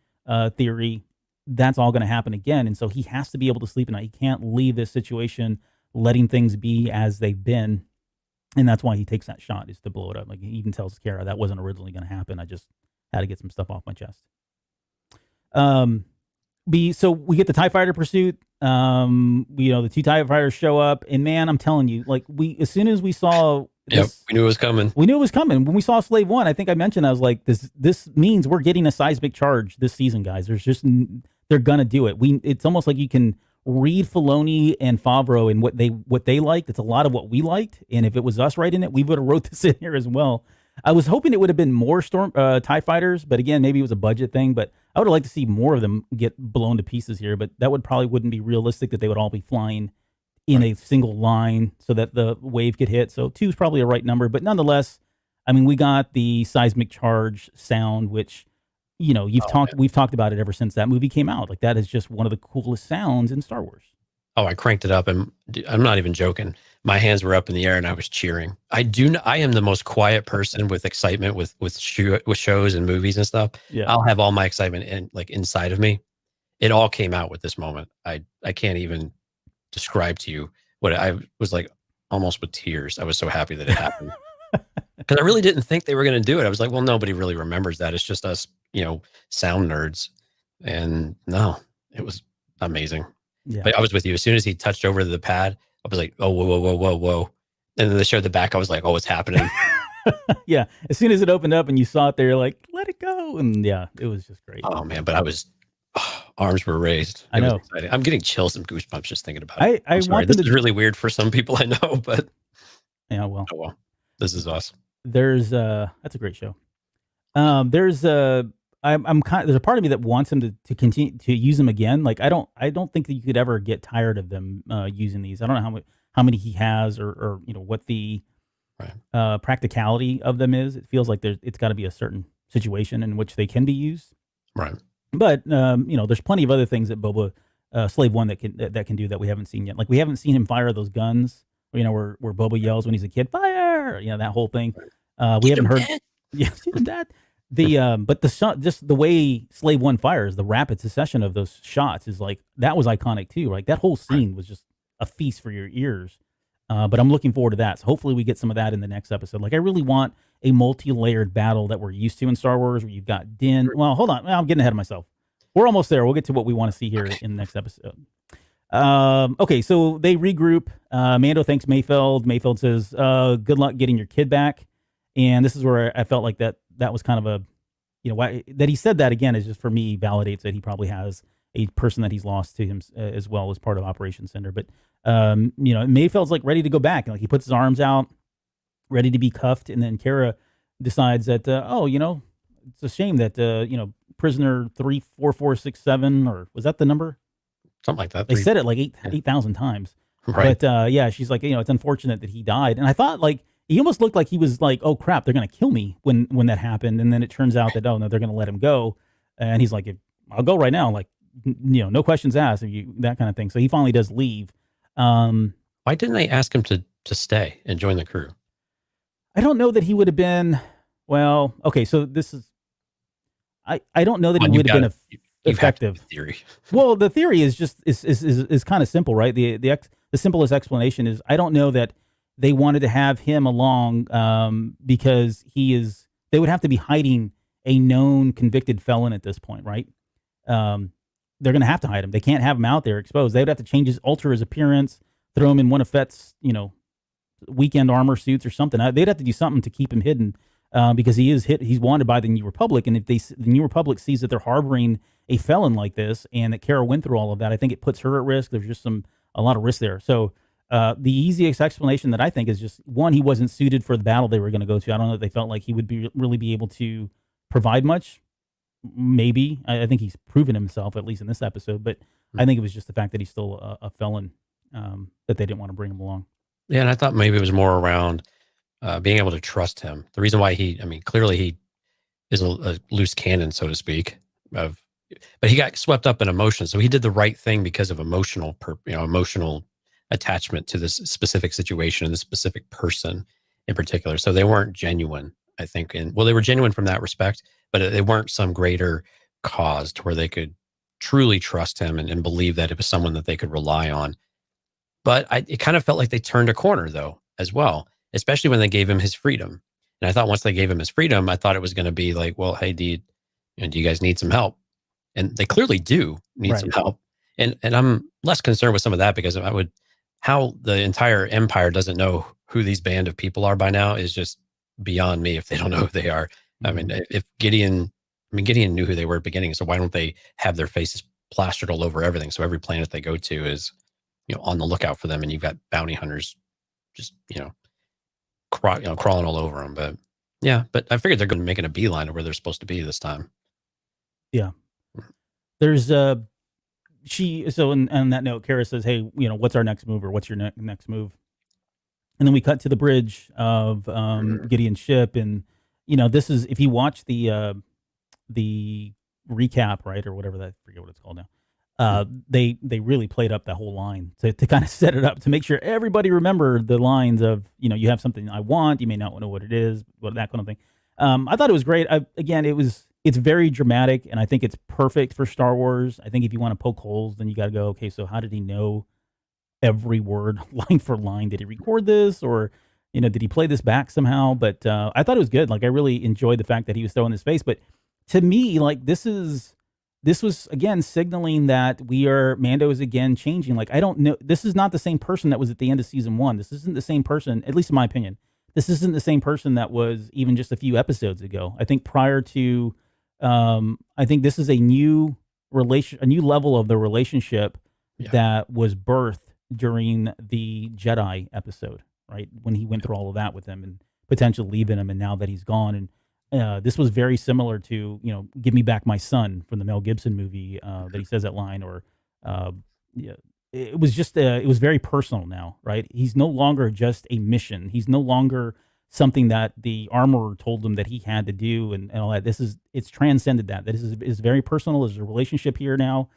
theory, that's all going to happen again. And so he has to be able to sleep at night. He can't leave this situation letting things be as they've been. And that's why he takes that shot, is to blow it up. Like he even tells Kara, that wasn't originally going to happen. I just had to get some stuff off my chest. So we get the TIE fighter pursuit. The 2 TIE fighters show up, and man, I'm telling you, like as soon as we saw this,
we knew it was coming.
We knew it was coming. When we saw Slave One, I think I mentioned, I was like, this means we're getting a seismic charge this season, guys. They're gonna do it. It's almost like you can read Filoni and Favreau and what they liked. It's a lot of what we liked, and if it was us writing it, we would have wrote this in here as well. I was hoping it would have been more TIE fighters, but again, maybe it was a budget thing. But I would have liked to see more of them get blown to pieces here. But that wouldn't be realistic that they would all be flying in a single line so that the wave could hit. So 2 is probably a right number, but nonetheless, I mean, we got the seismic charge sound, which we've talked about it ever since that movie came out. Like that is just one of the coolest sounds in Star Wars.
Oh, I cranked it up, and I'm not even joking. My hands were up in the air, and I was cheering. I am the most quiet person with excitement with shows and movies and stuff.
Yeah.
I'll have all my excitement inside of me. It all came out with this moment. I can't even describe to you what I was like, almost with tears. I was so happy that it happened because I really didn't think they were going to do it. I was like, well, nobody really remembers that. It's just us, sound nerds. And no, it was amazing.
Yeah.
But I was with you. As soon as he touched over the pad, I was like, oh, whoa. And then they showed the back. I was like, oh, it's happening.
Yeah, as soon as it opened up and you saw it there, you're like, let it go. And yeah, it was just great.
Oh man, but arms were raised.
I
It was
know.
exciting. I'm getting chills and goosebumps just thinking about it.
I
I'm sorry.
want them
This
to.
is really weird for some people I know, but
Yeah, well,
oh well. This is awesome.
there's that's a great show. There's I'm kind. There's a part of me that wants him to continue to use them again. Like I don't think that you could ever get tired of them using these. I don't know how many he has or what the
Right.
practicality of them is. It feels like it's got to be a certain situation in which they can be used.
Right.
But there's plenty of other things that Boba Slave One that can do that we haven't seen yet. Like we haven't seen him fire those guns. Where Boba yells when he's a kid, fire! That whole thing. We haven't heard. Yes, that. But the shot, just the way Slave One fires, the rapid succession of those shots is like that was iconic too. Like that whole scene was just a feast for your ears. But I'm looking forward to that. So hopefully we get some of that in the next episode. Like I really want a multi-layered battle that we're used to in Star Wars, where you've got Din. Well, hold on, I'm getting ahead of myself. We're almost there. We'll get to what we want to see here in the next episode. Okay, so they regroup. Mando thanks Mayfeld. Mayfeld says, "Good luck getting your kid back." And this is where I felt like that was kind of a, why that he said that again is just for me validates that he probably has a person that he's lost to him as well as part of Operation Cinder. But Mayfeld's like ready to go back, and like he puts his arms out, ready to be cuffed, and then Kara decides that it's a shame that prisoner 34467, or was that the number?
Something like that.
They said it like 8,000 times.
Right.
But she's like, it's unfortunate that he died. And I thought like he almost looked like he was like, oh crap, they're gonna kill me when that happened. And then it turns out that, oh no, they're gonna let him go. And he's like, I'll go right now. Like, no questions asked, that kind of thing. So he finally does leave.
Why didn't they ask him to stay and join the crew?
I don't know that he would have been. Well, okay, so this is. I don't know that he would have been effective.
Theory.
Well, the theory is just is kind of simple, right? The simplest explanation is I don't know that they wanted to have him along because they would have to be hiding a known convicted felon at this point, right? They're going to have to hide him. They can't have him out there exposed. They would have to alter his appearance, throw him in one of Fett's, weekend armor suits or something. They'd have to do something to keep him hidden because he's wanted by the New Republic. And if the New Republic sees that they're harboring a felon like this and that Kara went through all of that, I think it puts her at risk. There's just a lot of risk there. So the easiest explanation that I think is just one, he wasn't suited for the battle they were going to go to. I don't know that they felt like he would really be able to provide much. Maybe. I think he's proven himself, at least in this episode, but I think it was just the fact that he's still a felon that they didn't want to bring him along.
Yeah, and I thought maybe it was more around being able to trust him. The reason why clearly he is a loose cannon, so to speak, but he got swept up in emotion. So he did the right thing because of emotional attachment to this specific situation and this specific person in particular. So they weren't genuine, I think. They were genuine from that respect, but they weren't some greater cause to where they could truly trust him and believe that it was someone that they could rely on. But it kind of felt like they turned a corner, though, as well, especially when they gave him his freedom. And I thought once they gave him his freedom, I thought it was going to be like, well, hey, do you guys need some help? And they clearly do need some help. And I'm less concerned with some of that because how the entire empire doesn't know who these band of people are by now is just beyond me if they don't know who they are. I mean, if Gideon knew who they were at the beginning, so why don't they have their faces plastered all over everything? So every planet they go to is, on the lookout for them, and you've got bounty hunters just, crawling all over them. But yeah, but I figured they're going to make it a beeline to where they're supposed to be this time.
Yeah. There's on that note, Kara says, hey, what's our next move, or what's your next move? And then we cut to the bridge of Gideon's ship. And, this is, if you watch the recap, right, or whatever, I forget what it's called now. They really played up that whole line to kind of set it up to make sure everybody remembered the lines of, you have something I want, you may not know what it is, that kind of thing. I thought it was great. It's very dramatic, and I think it's perfect for Star Wars. I think if you want to poke holes, then you got to go, okay, so how did he know every word line for line? Did he record this, or, did he play this back somehow? But I thought it was good. Like, I really enjoyed the fact that he was throwing his face. But to me, like, this was, again, signaling that Mando is again changing. Like, I don't know. This is not the same person that was at the end of season 1. This isn't the same person, at least in my opinion. this isn't the same person that was even just a few episodes ago. I think prior to, I think this is a new level of the relationship
Yeah.
that was birthed during the Jedi episode, right? When he went through all of that with him and potentially leaving him, and now that he's gone. And this was very similar to, "Give me back my son" from the Mel Gibson movie, that he says that line, or yeah, it was just it was very personal now, right? He's no longer just a mission. He's no longer something that the armorer told him that he had to do, and all that. It's transcended that. This is very personal. There's a relationship here now.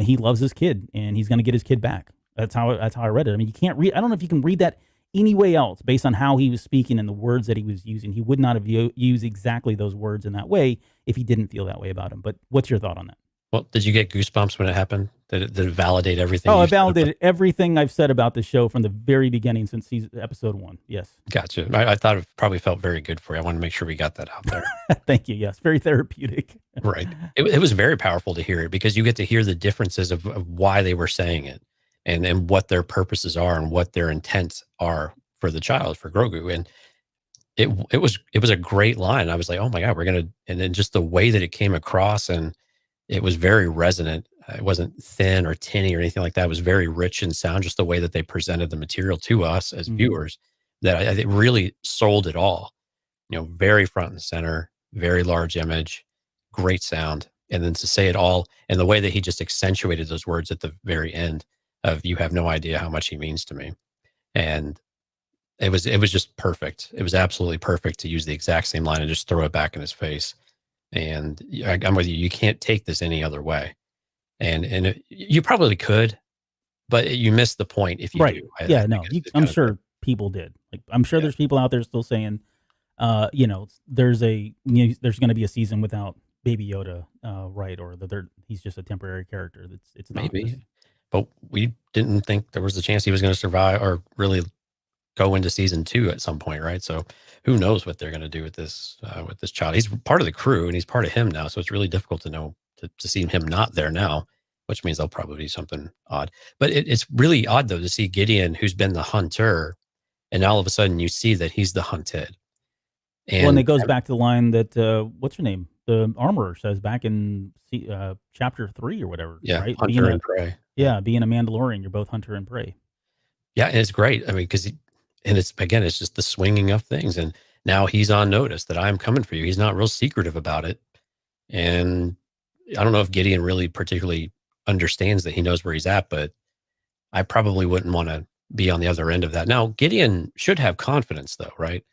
He loves his kid, and he's going to get his kid back. That's how I read it. I mean, you can't read. I don't know if you can read that any way else based on how he was speaking and the words that he was using. He would not have used exactly those words in that way if he didn't feel that way about him. But what's your thought on that?
Well, did you get goosebumps when it happened? Did it validate everything?
Oh,
you
I
said
validated everything I've said about the show from the very beginning since episode 1. Yes.
Gotcha. I thought it probably felt very good for you. I want to make sure we got that out there.
Thank you. Yes. Very therapeutic.
Right. It was very powerful to hear it, because you get to hear the differences of why they were saying it, and what their purposes are and what their intents are for the child, for Grogu. And it was a great line. I was like, oh my God, and then just the way that it came across, and it was very resonant. It wasn't thin or tinny or anything like that. It was very rich in sound, just the way that they presented the material to us as viewers, that it really sold it all. Very front and center, very large image, great sound. And then to say it all, and the way that he just accentuated those words at the very end of, "You have no idea how much he means to me." And it was just perfect. It was absolutely perfect to use the exact same line and just throw it back in his face. And I'm with you. You can't take this any other way. And you probably could, but you miss the point if you do.
Yeah, no, I'm sure people did. Like, I'm sure there's people out there still saying, there's going to be a season without Baby Yoda, right? Or he's just a temporary character. It's not.
Maybe, but we didn't think there was a chance he was going to survive or really go into season 2 at some point, right? So who knows what they're going to do with this child? He's part of the crew, and he's part of him now. So it's really difficult to know to see him not there now, which means they'll probably do something odd. But it's really odd though to see Gideon, who's been the hunter, and all of a sudden you see that he's the hunted.
And it goes back to the line that what's her name, the armorer, says back in chapter 3 or whatever.
Yeah,
right?
hunter and prey.
Yeah, being a Mandalorian, you're both hunter and prey.
Yeah, and it's great. I mean, because it's just the swinging of things, and now he's on notice that I'm coming for you. He's not real secretive about it, and I don't know if Gideon really particularly understands that he knows where he's at, but I probably wouldn't want to be on the other end of that. Now, Gideon should have confidence though, right?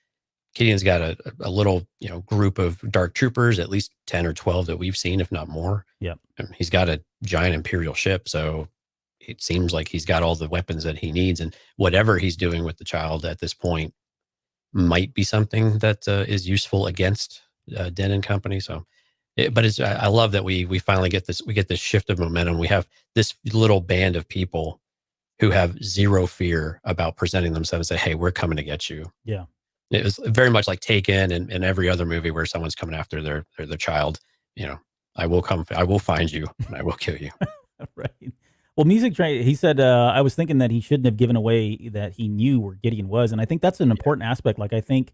Gideon's got a little, group of dark troopers, at least 10 or 12 that we've seen, if not more.
Yeah.
He's got a giant Imperial ship, so it seems like he's got all the weapons that he needs, and whatever he's doing with the child at this point might be something that is useful against Den and company. So, but I love that we finally get this. We get this shift of momentum. We have this little band of people who have zero fear about presenting themselves and say, "Hey, we're coming to get you."
Yeah.
It was very much like Taken and every other movie where someone's coming after their child. I will find you and I will kill you.
Right. Well, Music Train, he said, I was thinking that he shouldn't have given away that he knew where Gideon was. And I think that's an important aspect. Like, I think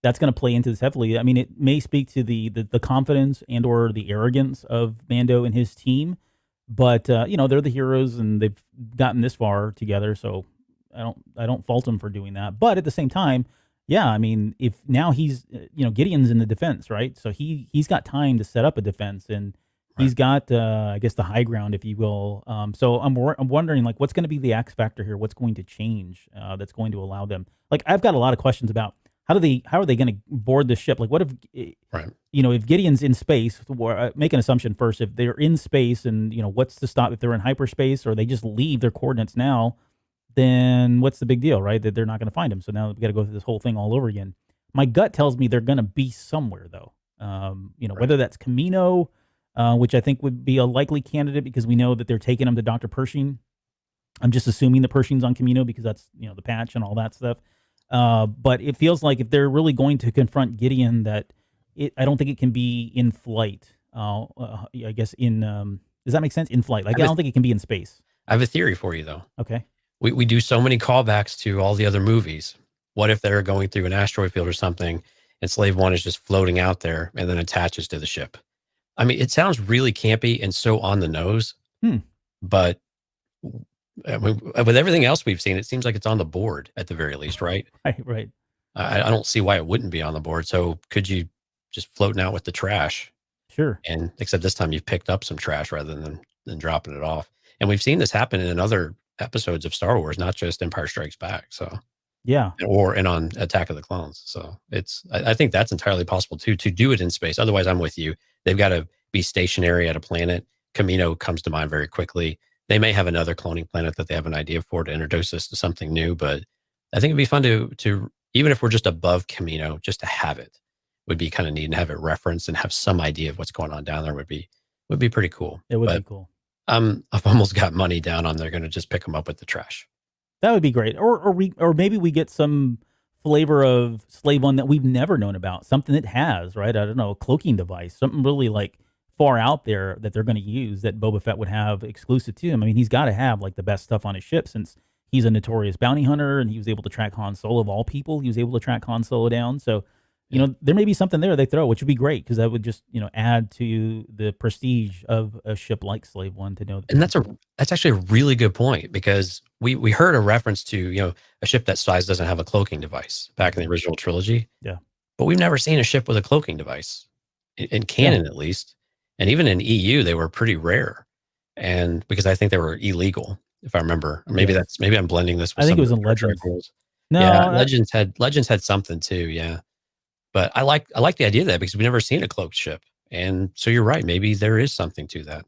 that's going to play into this heavily. I mean, it may speak to the confidence and or the arrogance of Mando and his team. But, they're the heroes and they've gotten this far together. So I don't fault them for doing that. But at the same time, yeah, I mean, if now he's, Gideon's in the defense, right? So he's got time to set up a defense, and he's got, I guess, the high ground, if you will. So I'm wondering, like, what's going to be the X factor here? What's going to change that's going to allow them? Like, I've got a lot of questions about how are they going to board the ship? Like, what if, if Gideon's in space? Make an assumption first. If they're in space, and what's to stop if they're in hyperspace, or they just leave their coordinates now? Then what's the big deal, right? That they're not going to find him. So now we got to go through this whole thing all over again. My gut tells me they're going to be somewhere, though. Whether that's Camino, which I think would be a likely candidate because we know that they're taking him to Dr. Pershing. I'm just assuming the Pershing's on Camino because that's, the patch and all that stuff. But it feels like if they're really going to confront Gideon, I don't think it can be in flight. I guess does that make sense? In flight. Like, I don't think it can be in space.
I have a theory for you, though.
Okay.
We do so many callbacks to all the other movies. What if they're going through an asteroid field or something, and Slave One is just floating out there and then attaches to the ship? I mean, it sounds really campy and so on the nose, but with everything else we've seen, it seems like it's on the board at the very least, right?
Right.
I don't see why it wouldn't be on the board. So could you just floating out with the trash?
Sure.
And except this time you've picked up some trash rather than dropping it off. And we've seen this happen in other episodes of Star Wars, not just Empire Strikes Back. So
yeah,
and on Attack of the Clones. So I think that's entirely possible too, to do it in space. Otherwise, I'm with you. They've got to be stationary at a planet. Kamino comes to mind very quickly. They may have another cloning planet that they have an idea for to introduce us to something new, but I think it'd be fun to even if we're just above Kamino, just to have it would be kind of neat, and have it referenced and have some idea of what's going on down there would be pretty cool.
It would be cool.
I've almost got money down on they're going to just pick them up with the trash.
That would be great. Or maybe we get some flavor of Slave One that we've never known about. Something that has, right? I don't know, a cloaking device, something really like far out there that they're going to use that Boba Fett would have exclusive to him. I mean, he's got to have like the best stuff on his ship since he's a notorious bounty hunter and he was able to track Han Solo of all people. He was able to track Han Solo down. So, you know, there may be something there they throw, which would be great because that would just, you know, add to the prestige of a ship like Slave One to know.
And that's actually a really good point, because we heard a reference to, you know, a ship that size doesn't have a cloaking device back in the original trilogy.
Yeah.
But we've never seen a ship with a cloaking device in canon, at least. And even in EU, they were pretty rare. And because I think they were illegal, if I remember. Maybe maybe I'm blending this with
I think it was in Legends.
No, yeah, Legends had something too, yeah. But I like the idea of that because we've never seen a cloaked ship. And so you're right, maybe there is something to that.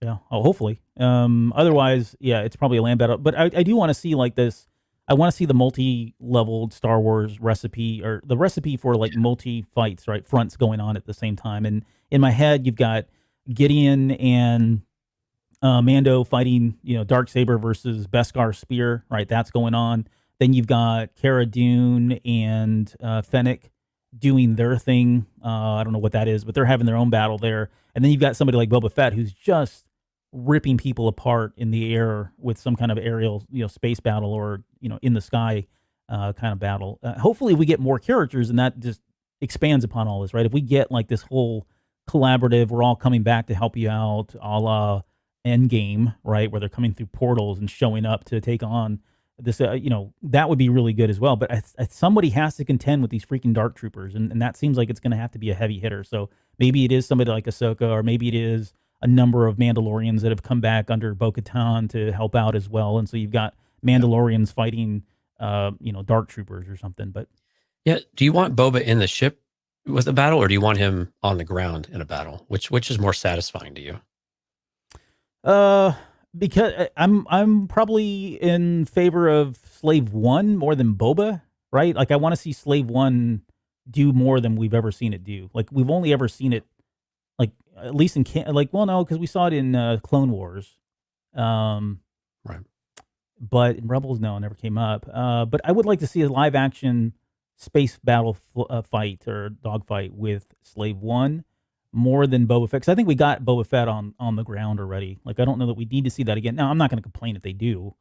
Yeah. Oh, hopefully. Otherwise, yeah, it's probably a land battle. But I do want to see like this. I want to see the multi-leveled Star Wars recipe, or the recipe for like multi-fights, right? Fronts going on at the same time. And in my head, you've got Gideon and Mando fighting, you know, Darksaber versus Beskar Spear, right? That's going on. Then you've got Cara Dune and Fennec doing their thing. I don't know what that is, but they're having their own battle there. And then you've got somebody like Boba Fett who's just ripping people apart in the air with some kind of aerial, you know, space battle, or, you know, in the sky kind of battle. Hopefully we get more characters and that just expands upon all this, right? If we get like this whole collaborative, we're all coming back to help you out, a la Endgame, right? Where they're coming through portals and showing up to take on this, you know, that would be really good as well. But somebody has to contend with these freaking Dark Troopers, and that seems like it's going to have to be a heavy hitter. So maybe it is somebody like Ahsoka, or maybe it is a number of Mandalorians that have come back under Bo-Katan to help out as well. And so you've got Mandalorians fighting, you know, Dark Troopers or something. But
yeah, do you want Boba in the ship with a battle, or do you want him on the ground in a battle? Which is more satisfying to you?
Because I'm probably in favor of Slave One more than Boba, right? Like I want to see Slave One do more than we've ever seen it do. Like we've only ever seen it, like at least in because we saw it in Clone Wars,
right?
But in Rebels, no, it never came up. But I would like to see a live action space battle fight or dogfight with Slave One more than Boba Fett, because I think we got Boba Fett on the ground already. Like I don't know that we need to see that again. Now I'm not going to complain if they do,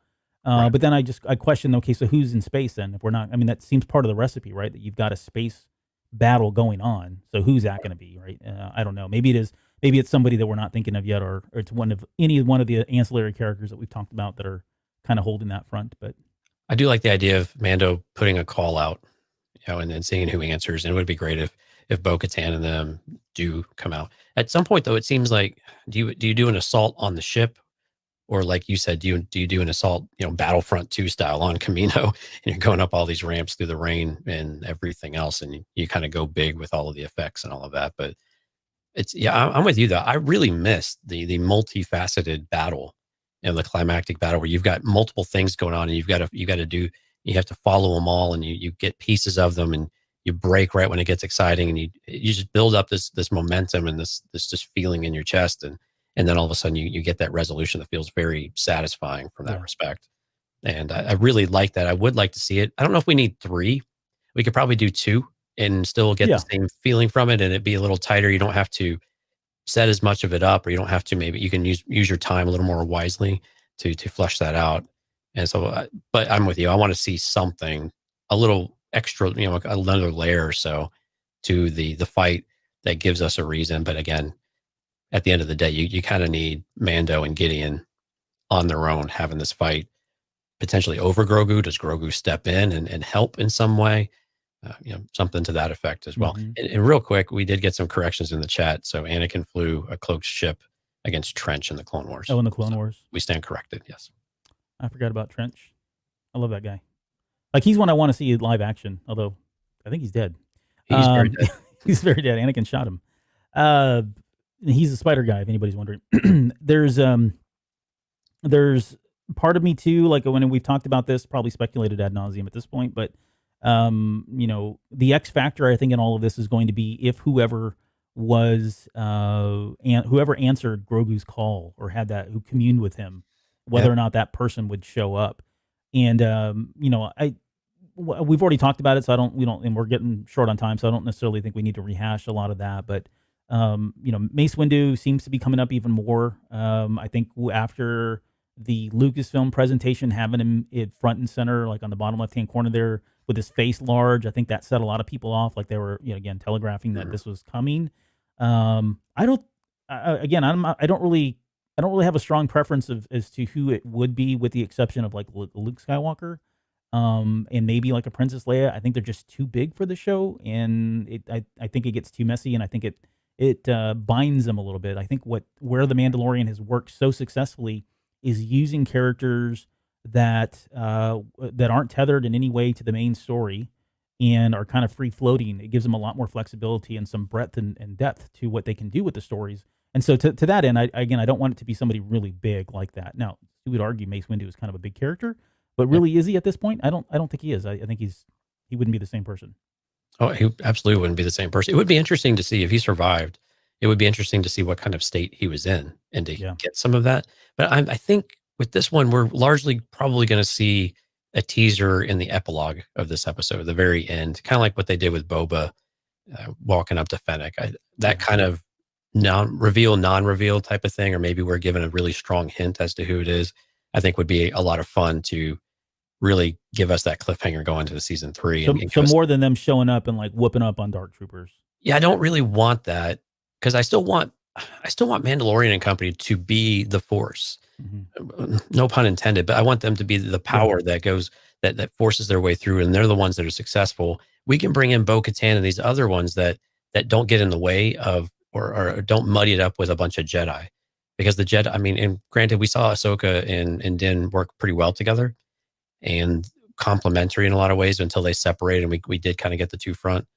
right. But then I question. Okay, so who's in space then? If we're not, I mean, that seems part of the recipe, right? That you've got a space battle going on. So who's that going to be, right? I don't know. Maybe it is. Maybe it's somebody that we're not thinking of yet, or it's any one of the ancillary characters that we've talked about that are kind of holding that front. But
I do like the idea of Mando putting a call out, you know, and then seeing who answers. And it would be great if Bo-Katan and them do come out. At some point, though, it seems like do you do an assault on the ship, or like you said, do you do an assault, you know, Battlefront 2 style on Kamino, and you're going up all these ramps through the rain and everything else, and you kind of go big with all of the effects and all of that. But I'm with you though. I really missed the multifaceted battle and the climactic battle where you've got multiple things going on, and you have to follow them all, and you get pieces of them, and you break right when it gets exciting, and you just build up this momentum and this just feeling in your chest, and then all of a sudden you get that resolution that feels very satisfying from that respect. And I really like that. I would like to see it. I don't know if we need 3. We could probably do 2 and still get the same feeling from it, and it'd be a little tighter. You don't have to set as much of it up, or you don't have to, maybe you can use your time a little more wisely to flush that out. And so, but I'm with you. I want to see something a little extra, another layer or so to the fight that gives us a reason. But again, at the end of the day, you kind of need Mando and Gideon on their own having this fight, potentially over Grogu. Does Grogu step in and help in some way? Something to that effect as well.
Mm-hmm.
And real quick, we did get some corrections in the chat. So Anakin flew a cloaked ship against Trench in the Clone Wars.
Oh, in the Clone Wars.
We stand corrected, yes.
I forgot about Trench. I love that guy. Like, he's one I want to see in live action, although I think he's dead.
He's very dead.
He's very dead. Anakin shot him. He's a spider guy, if anybody's wondering. There's part of me too, like when we've talked about this, probably speculated ad nauseum at this point, but the X factor, I think, in all of this is going to be if whoever was whoever answered Grogu's call or had that, who communed with him, whether or not that person would show up. And we've already talked about it, so and we're getting short on time, so I don't necessarily think we need to rehash a lot of that. But Mace Windu seems to be coming up even more. I think after the Lucasfilm presentation, having him front and center, like on the bottom left-hand corner there with his face large, I think that set a lot of people off. Like they were, again, telegraphing that this was coming. I don't really have a strong preference as to who it would be, with the exception of like Luke Skywalker, and maybe like a Princess Leia. I think they're just too big for the show, and I think it gets too messy, and I think it binds them a little bit. I think where the Mandalorian has worked so successfully is using characters that aren't tethered in any way to the main story and are kind of free floating. It gives them a lot more flexibility and some breadth and depth to what they can do with the stories. And so to that end, I don't want it to be somebody really big like that. Now, you would argue Mace Windu is kind of a big character, but really, is he at this point? I don't think he is. I think he wouldn't be the same person.
Oh, he absolutely wouldn't be the same person. It would be interesting to see if he survived. It would be interesting to see what kind of state he was in and to get some of that. But I think with this one, we're largely probably going to see a teaser in the epilogue of this episode, the very end, kind of like what they did with Boba walking up to Fennec. That kind of non-reveal type of thing, or maybe we're given a really strong hint as to who it is, I think would be a lot of fun to really give us that cliffhanger going to the season 3.
So more than them showing up and like whooping up on Dark Troopers.
Yeah, I don't really want that, because I still want Mandalorian and company to be the Force. Mm-hmm. No pun intended, but I want them to be the power that goes that forces their way through, and they're the ones that are successful. We can bring in Bo-Katan and these other ones that don't get in the way of or don't muddy it up with a bunch of Jedi, because the Jedi, I mean, and granted, we saw Ahsoka and Din work pretty well together and complementary in a lot of ways until they separated, and we did kind of get the two front.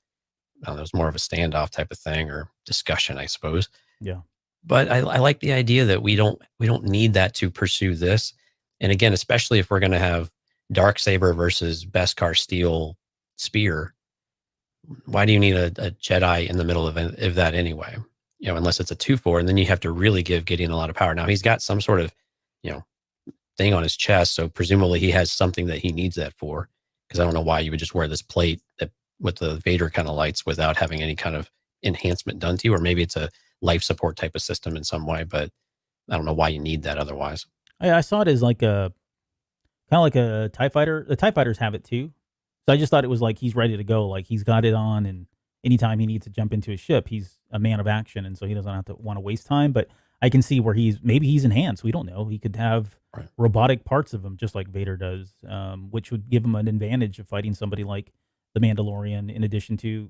There was more of a standoff type of thing or discussion, I suppose.
Yeah.
But I like the idea that we don't need that to pursue this. And again, especially if we're going to have Darksaber versus Beskar Steel Spear, why do you need a Jedi in the middle of that anyway? Unless it's a 2-4, and then you have to really give Gideon a lot of power. Now he's got some sort of, thing on his chest, so presumably he has something that he needs that for. Because I don't know why you would just wear this plate with the Vader kind of lights without having any kind of enhancement done to you, or maybe it's a life support type of system in some way, but I don't know why you need that otherwise.
I saw it as like kind of like a TIE fighter. The TIE fighters have it too. So I just thought it was like he's ready to go. Like he's got it on, and anytime he needs to jump into a ship, he's a man of action, and so he doesn't have to want to waste time. But I can see where maybe he's enhanced. We don't know. He could have robotic parts of him, just like Vader does, which would give him an advantage of fighting somebody like the Mandalorian, in addition to,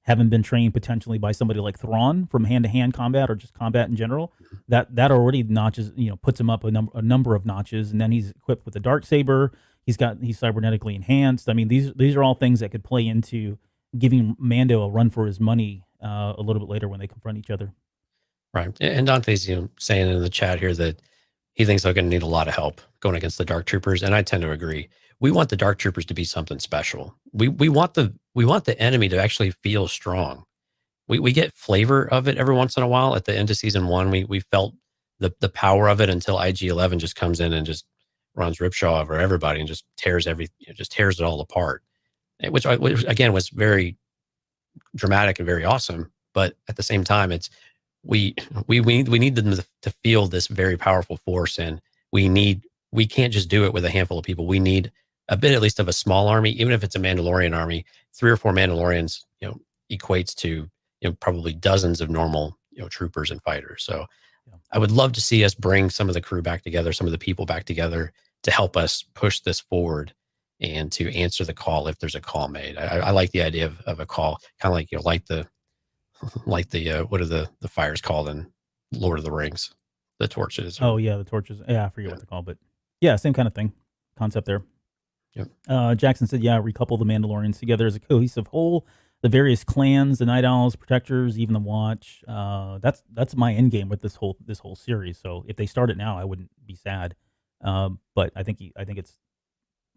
having been trained potentially by somebody like Thrawn from hand-to-hand combat or just combat in general. That already notches, puts him up a number of notches, and then he's equipped with the Darksaber. He's cybernetically enhanced. I mean, these are all things that could play into giving Mando a run for his money a little bit later when they confront each other.
Right. And Dante's saying in the chat here that he thinks they're going to need a lot of help going against the Dark Troopers, and I tend to agree. We want the Dark Troopers to be something special. We want the enemy to actually feel strong. We get flavor of it every once in a while. At the end of season 1, we felt the power of it until IG-11 just comes in and just runs ripsaw over everybody and just tears it all apart. Which again was very dramatic and very awesome. But at the same time, it's we need them to feel this very powerful force, and we can't just do it with a handful of people. We need a bit at least of a small army, even if it's a Mandalorian army. 3 or 4 Mandalorians, equates to probably dozens of normal troopers and fighters. So I would love to see us bring some of the crew back together, some of the people back together to help us push this forward and to answer the call if there's a call made. I like the idea of a call, kind of like the what are the fires called in Lord of the Rings, the torches.
Oh yeah, the torches. Yeah, I forget what they're called, but yeah, same kind of thing, concept there.
Yep.
Jackson said, yeah, recouple the Mandalorians together as a cohesive whole. The various clans, the Night Owls, Protectors, even the Watch. That's my end game with this whole series. So if they start it now, I wouldn't be sad. But I think it's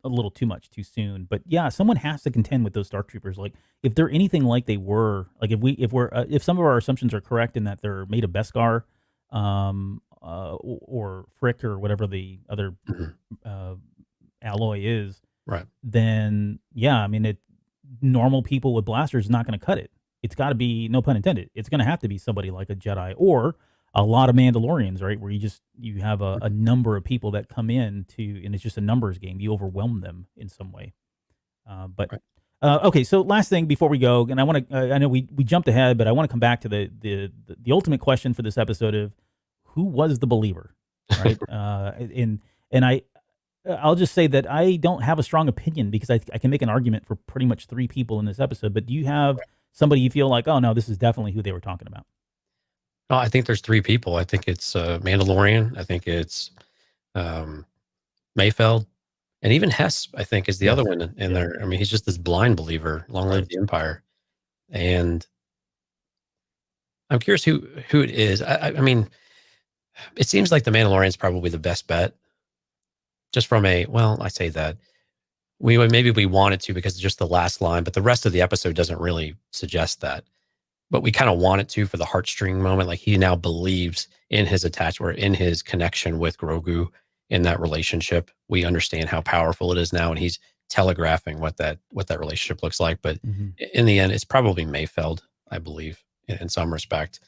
a little too much too soon. But yeah, someone has to contend with those Dark Troopers. Like if they're anything like they were, like if some of our assumptions are correct in that they're made of Beskar, or Frick or whatever the other alloy is,
right?
Then yeah, I mean normal people with blasters is not going to cut it. It's got to be, no pun intended, it's going to have to be somebody like a Jedi or a lot of Mandalorians, right? Where you have a number of people that come in and it's just a numbers game. You overwhelm them in some way. Okay, so last thing before we go, and I know we jumped ahead, but I want to come back to the ultimate question for this episode of who was the believer, right? I'll just say that I don't have a strong opinion because I can make an argument for pretty much 3 people in this episode. But do you have somebody you feel like, oh no, this is definitely who they were talking about?
No, I think there's 3 people. I think it's Mandalorian. I think it's Mayfeld, and even Hess, I think, is the other one in there. I mean, he's just this blind believer. Long live the Empire. And I'm curious who it is. I mean, it seems like the Mandalorian is probably the best bet. Just from I say that we wanted to because it's just the last line, but the rest of the episode doesn't really suggest that. But we kind of want it to for the heartstring moment. Like he now believes in his attachment or in his connection with Grogu, in that relationship. We understand how powerful it is now, and he's telegraphing what that relationship looks like. But in the end, it's probably Mayfeld, I believe, in some respect.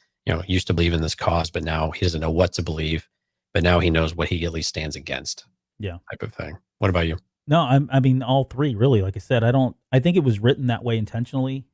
Used to believe in this cause, but now he doesn't know what to believe. But now he knows what he at least stands against.
Yeah,
type of thing. What about you?
No, I mean all 3 really. Like I said, I think it was written that way intentionally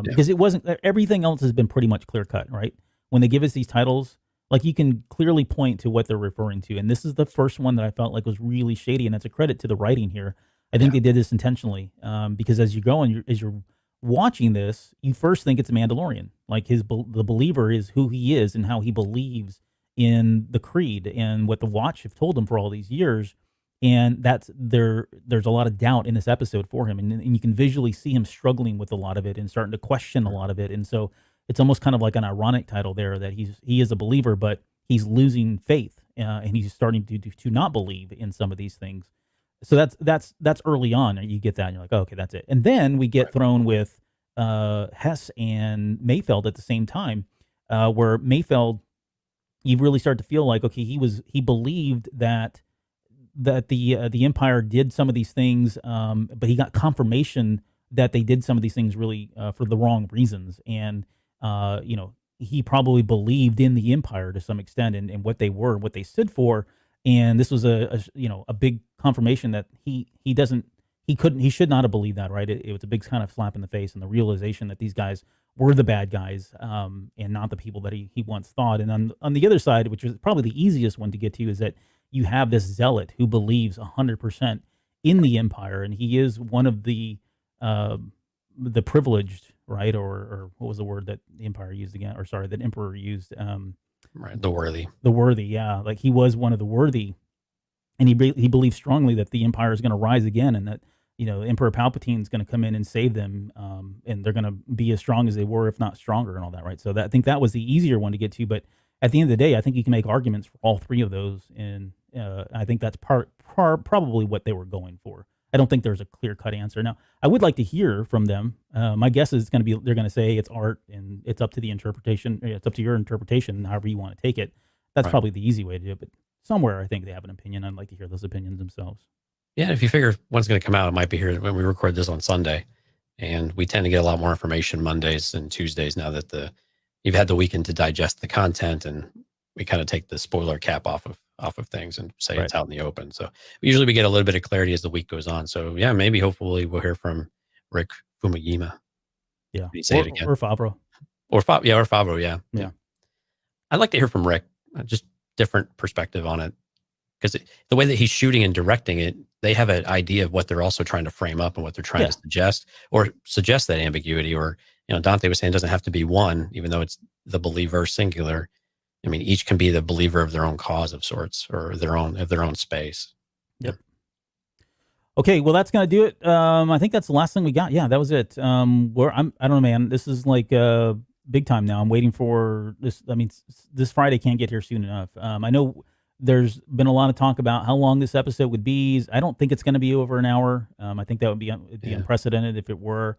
because it wasn't. Everything else has been pretty much clear cut, right? When they give us these titles, like you can clearly point to what they're referring to, and this is the first one that I felt like was really shady, and that's a credit to the writing here. I think they did this intentionally because as you go and as you're watching this, you first think it's a Mandalorian, like the believer is who he is and how he believes in the creed and what the Watch have told him for all these years. And there's a lot of doubt in this episode for him. And you can visually see him struggling with a lot of it and starting to question a lot of it. And so it's almost kind of like an ironic title there that he is a believer, but he's losing faith and he's starting to not believe in some of these things. So that's early on. You get that and you're like, oh, okay, that's it. And then we get thrown with Hess and Mayfeld at the same time, where Mayfeld, you really start to feel like, okay, he believed that the Empire did some of these things, but he got confirmation that they did some of these things really for the wrong reasons. And, he probably believed in the Empire to some extent and what they were, what they stood for. And this was a big confirmation that he should not have believed that, right? It was a big kind of slap in the face, and the realization that these guys were the bad guys and not the people that he once thought. And on the other side, which is probably the easiest one to get to, is that you have this zealot who believes 100% in the Empire, and he is one of the privileged, right? Or what was the word that the Empire used again? Or sorry, that Emperor used?
Right, the worthy.
The worthy, yeah. Like he was one of the worthy, and he believes strongly that the Empire is going to rise again, and that Emperor Palpatine is going to come in and save them, and they're going to be as strong as they were, if not stronger, and all that, right? So I think that was the easier one to get to, but at the end of the day, I think you can make arguments for all 3 of those, and I think that's probably what they were going for. I don't think there's a clear-cut answer. Now, I would like to hear from them. My guess is they're going to say it's art and it's up to the interpretation. It's up to your interpretation, however you want to take it. That's probably the easy way to do it. But somewhere, I think they have an opinion. I'd like to hear those opinions themselves.
Yeah, if you figure one's going to come out, it might be here when we record this on Sunday. And we tend to get a lot more information Mondays and Tuesdays now that you've had the weekend to digest the content, and we kind of take the spoiler cap off off of things and say
Right.
it's out in the open. So usually we get a little bit of clarity as the week goes on. So yeah, maybe hopefully we'll hear from Rick Fumuyama.
Yeah.
Did he say it again?
Or Favreau.
Or Favreau. Yeah.
Yeah.
I'd like to hear from Rick, just different perspective on it. Because the way that he's shooting and directing it, they have an idea of what they're also trying to frame up and what they're trying to suggest that ambiguity. Or, Dante was saying it doesn't have to be one, even though it's the believer singular. I mean, each can be the believer of their own cause of sorts, or their own space.
Yep. Okay, well, that's gonna do it. I think that's the last thing we got. Yeah, that was it. I don't know, man. This is like big time now. I'm waiting for this. I mean, this Friday can't get here soon enough. I know there's been a lot of talk about how long this episode would be. I don't think it's going to be over an hour. I think that would be unprecedented if it were.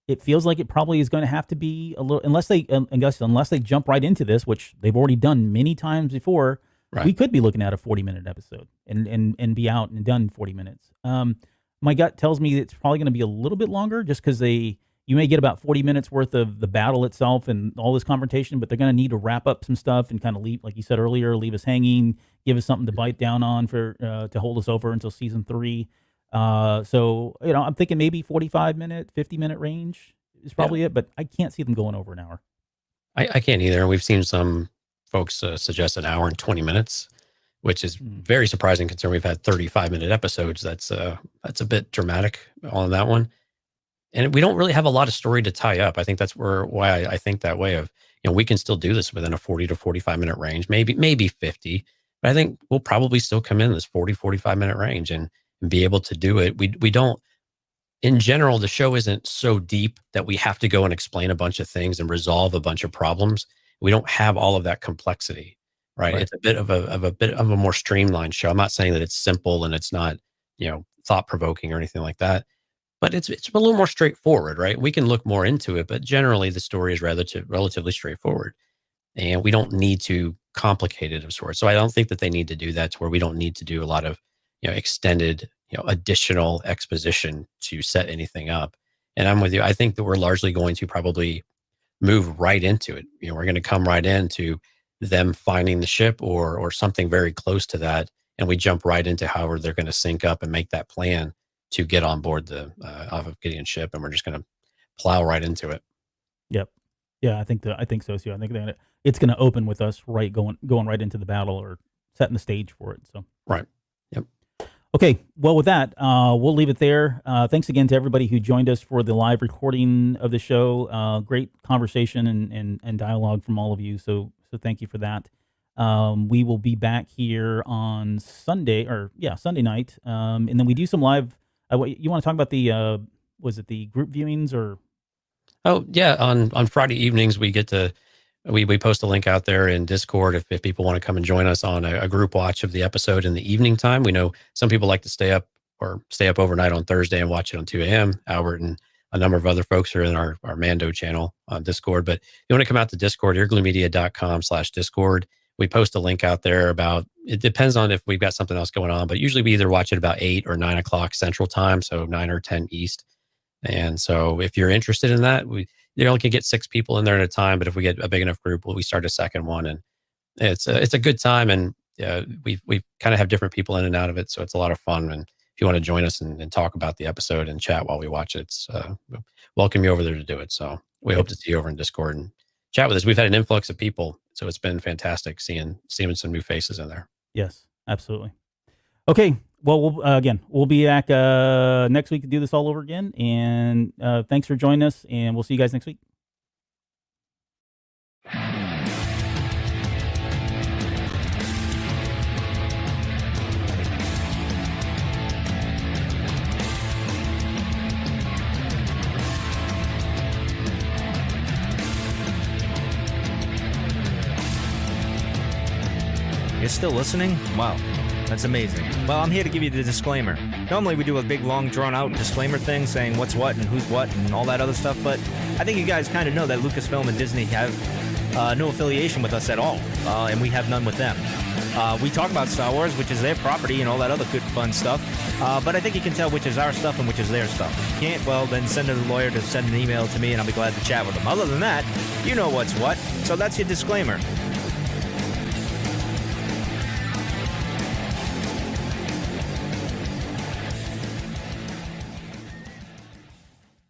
It feels like it probably is going to have to be a little, unless they jump right into this, which they've already done many times before. Right. We could be looking at a 40-minute episode and be out and done in 40 minutes. My gut tells me it's probably going to be a little bit longer, just because you may get about 40 minutes worth of the battle itself and all this confrontation, but they're going to need to wrap up some stuff and kind of leave, like you said earlier, leave us hanging, give us something to bite down on to hold us over until season 3. So, I'm thinking maybe 45-minute, 50-minute range is probably it, but I can't see them going over an hour.
I can't either. We've seen some folks suggest an hour and 20 minutes, which is very surprising considering we've had 35-minute episodes. That's a bit dramatic on that one. And we don't really have a lot of story to tie up. I think that's why I think that way of, we can still do this within a 40 to 45-minute range, maybe 50. But I think we'll probably still come in this 40, 45-minute range and be able to do it. We don't, in general, the show isn't so deep that we have to go and explain a bunch of things and resolve a bunch of problems. We don't have all of that complexity, right? It's a bit of a more streamlined show. I'm not saying that it's simple and it's not, thought-provoking or anything like that. But it's a little more straightforward, right? We can look more into it, but generally the story is relatively straightforward, and we don't need to complicate it of sorts. So I don't think that they need to do that to where we don't need to do a lot of, extended, additional exposition to set anything up. And I'm with you. I think that we're largely going to probably move right into it. We're going to come right into them finding the ship or something very close to that, and we jump right into how they're going to sync up and make that plan to get on board the off of Gideon's ship, and we're just going to plow right into it.
Yep. Yeah, I think so too. I think it's going to open with us going right into the battle or setting the stage for it. So
right. Yep.
Okay. Well, with that, we'll leave it there. Thanks again to everybody who joined us for the live recording of the show. Great conversation and dialogue from all of you. So thank you for that. We will be back here on Sunday night, and then we do some live. You want to talk about the was it the group viewings or?
Oh yeah, on Friday evenings we get to we post a link out there in Discord if people want to come and join us on a group watch of the episode in the evening time. We know some people like to stay up overnight on Thursday and watch it on 2 a.m. Albert and a number of other folks are in our Mando channel on Discord. But if you want to come out to Discord, eargluemedia.com/Discord. We post a link out there it depends on if we've got something else going on, but usually we either watch it about 8 or 9 o'clock Central Time, so 9 or 10 East. And so if you're interested in that, we only can get 6 people in there at a time, but if we get a big enough group, we start a second one, and it's a good time, and we kind of have different people in and out of it, so it's a lot of fun. And if you want to join us and talk about the episode and chat while we watch it, welcome you over there to do it. So we hope to see you over in Discord and chat with us. We've had an influx of people, so it's been fantastic seeing some new faces in there.
Yes, absolutely. Okay, well, we'll be back next week to do this all over again. And thanks for joining us, and we'll see you guys next week.
You're still listening? Wow, that's amazing. Well, I'm here to give you the disclaimer. Normally we do a big, long, drawn-out disclaimer thing saying what's what and who's what and all that other stuff, but I think you guys kind of know that Lucasfilm and Disney have no affiliation with us at all, and we have none with them. We talk about Star Wars, which is their property, and all that other good, fun stuff, but I think you can tell which is our stuff and which is their stuff. If you can't, well, then send a lawyer to send an email to me, and I'll be glad to chat with them. Other than that, you know what's what, so that's your disclaimer.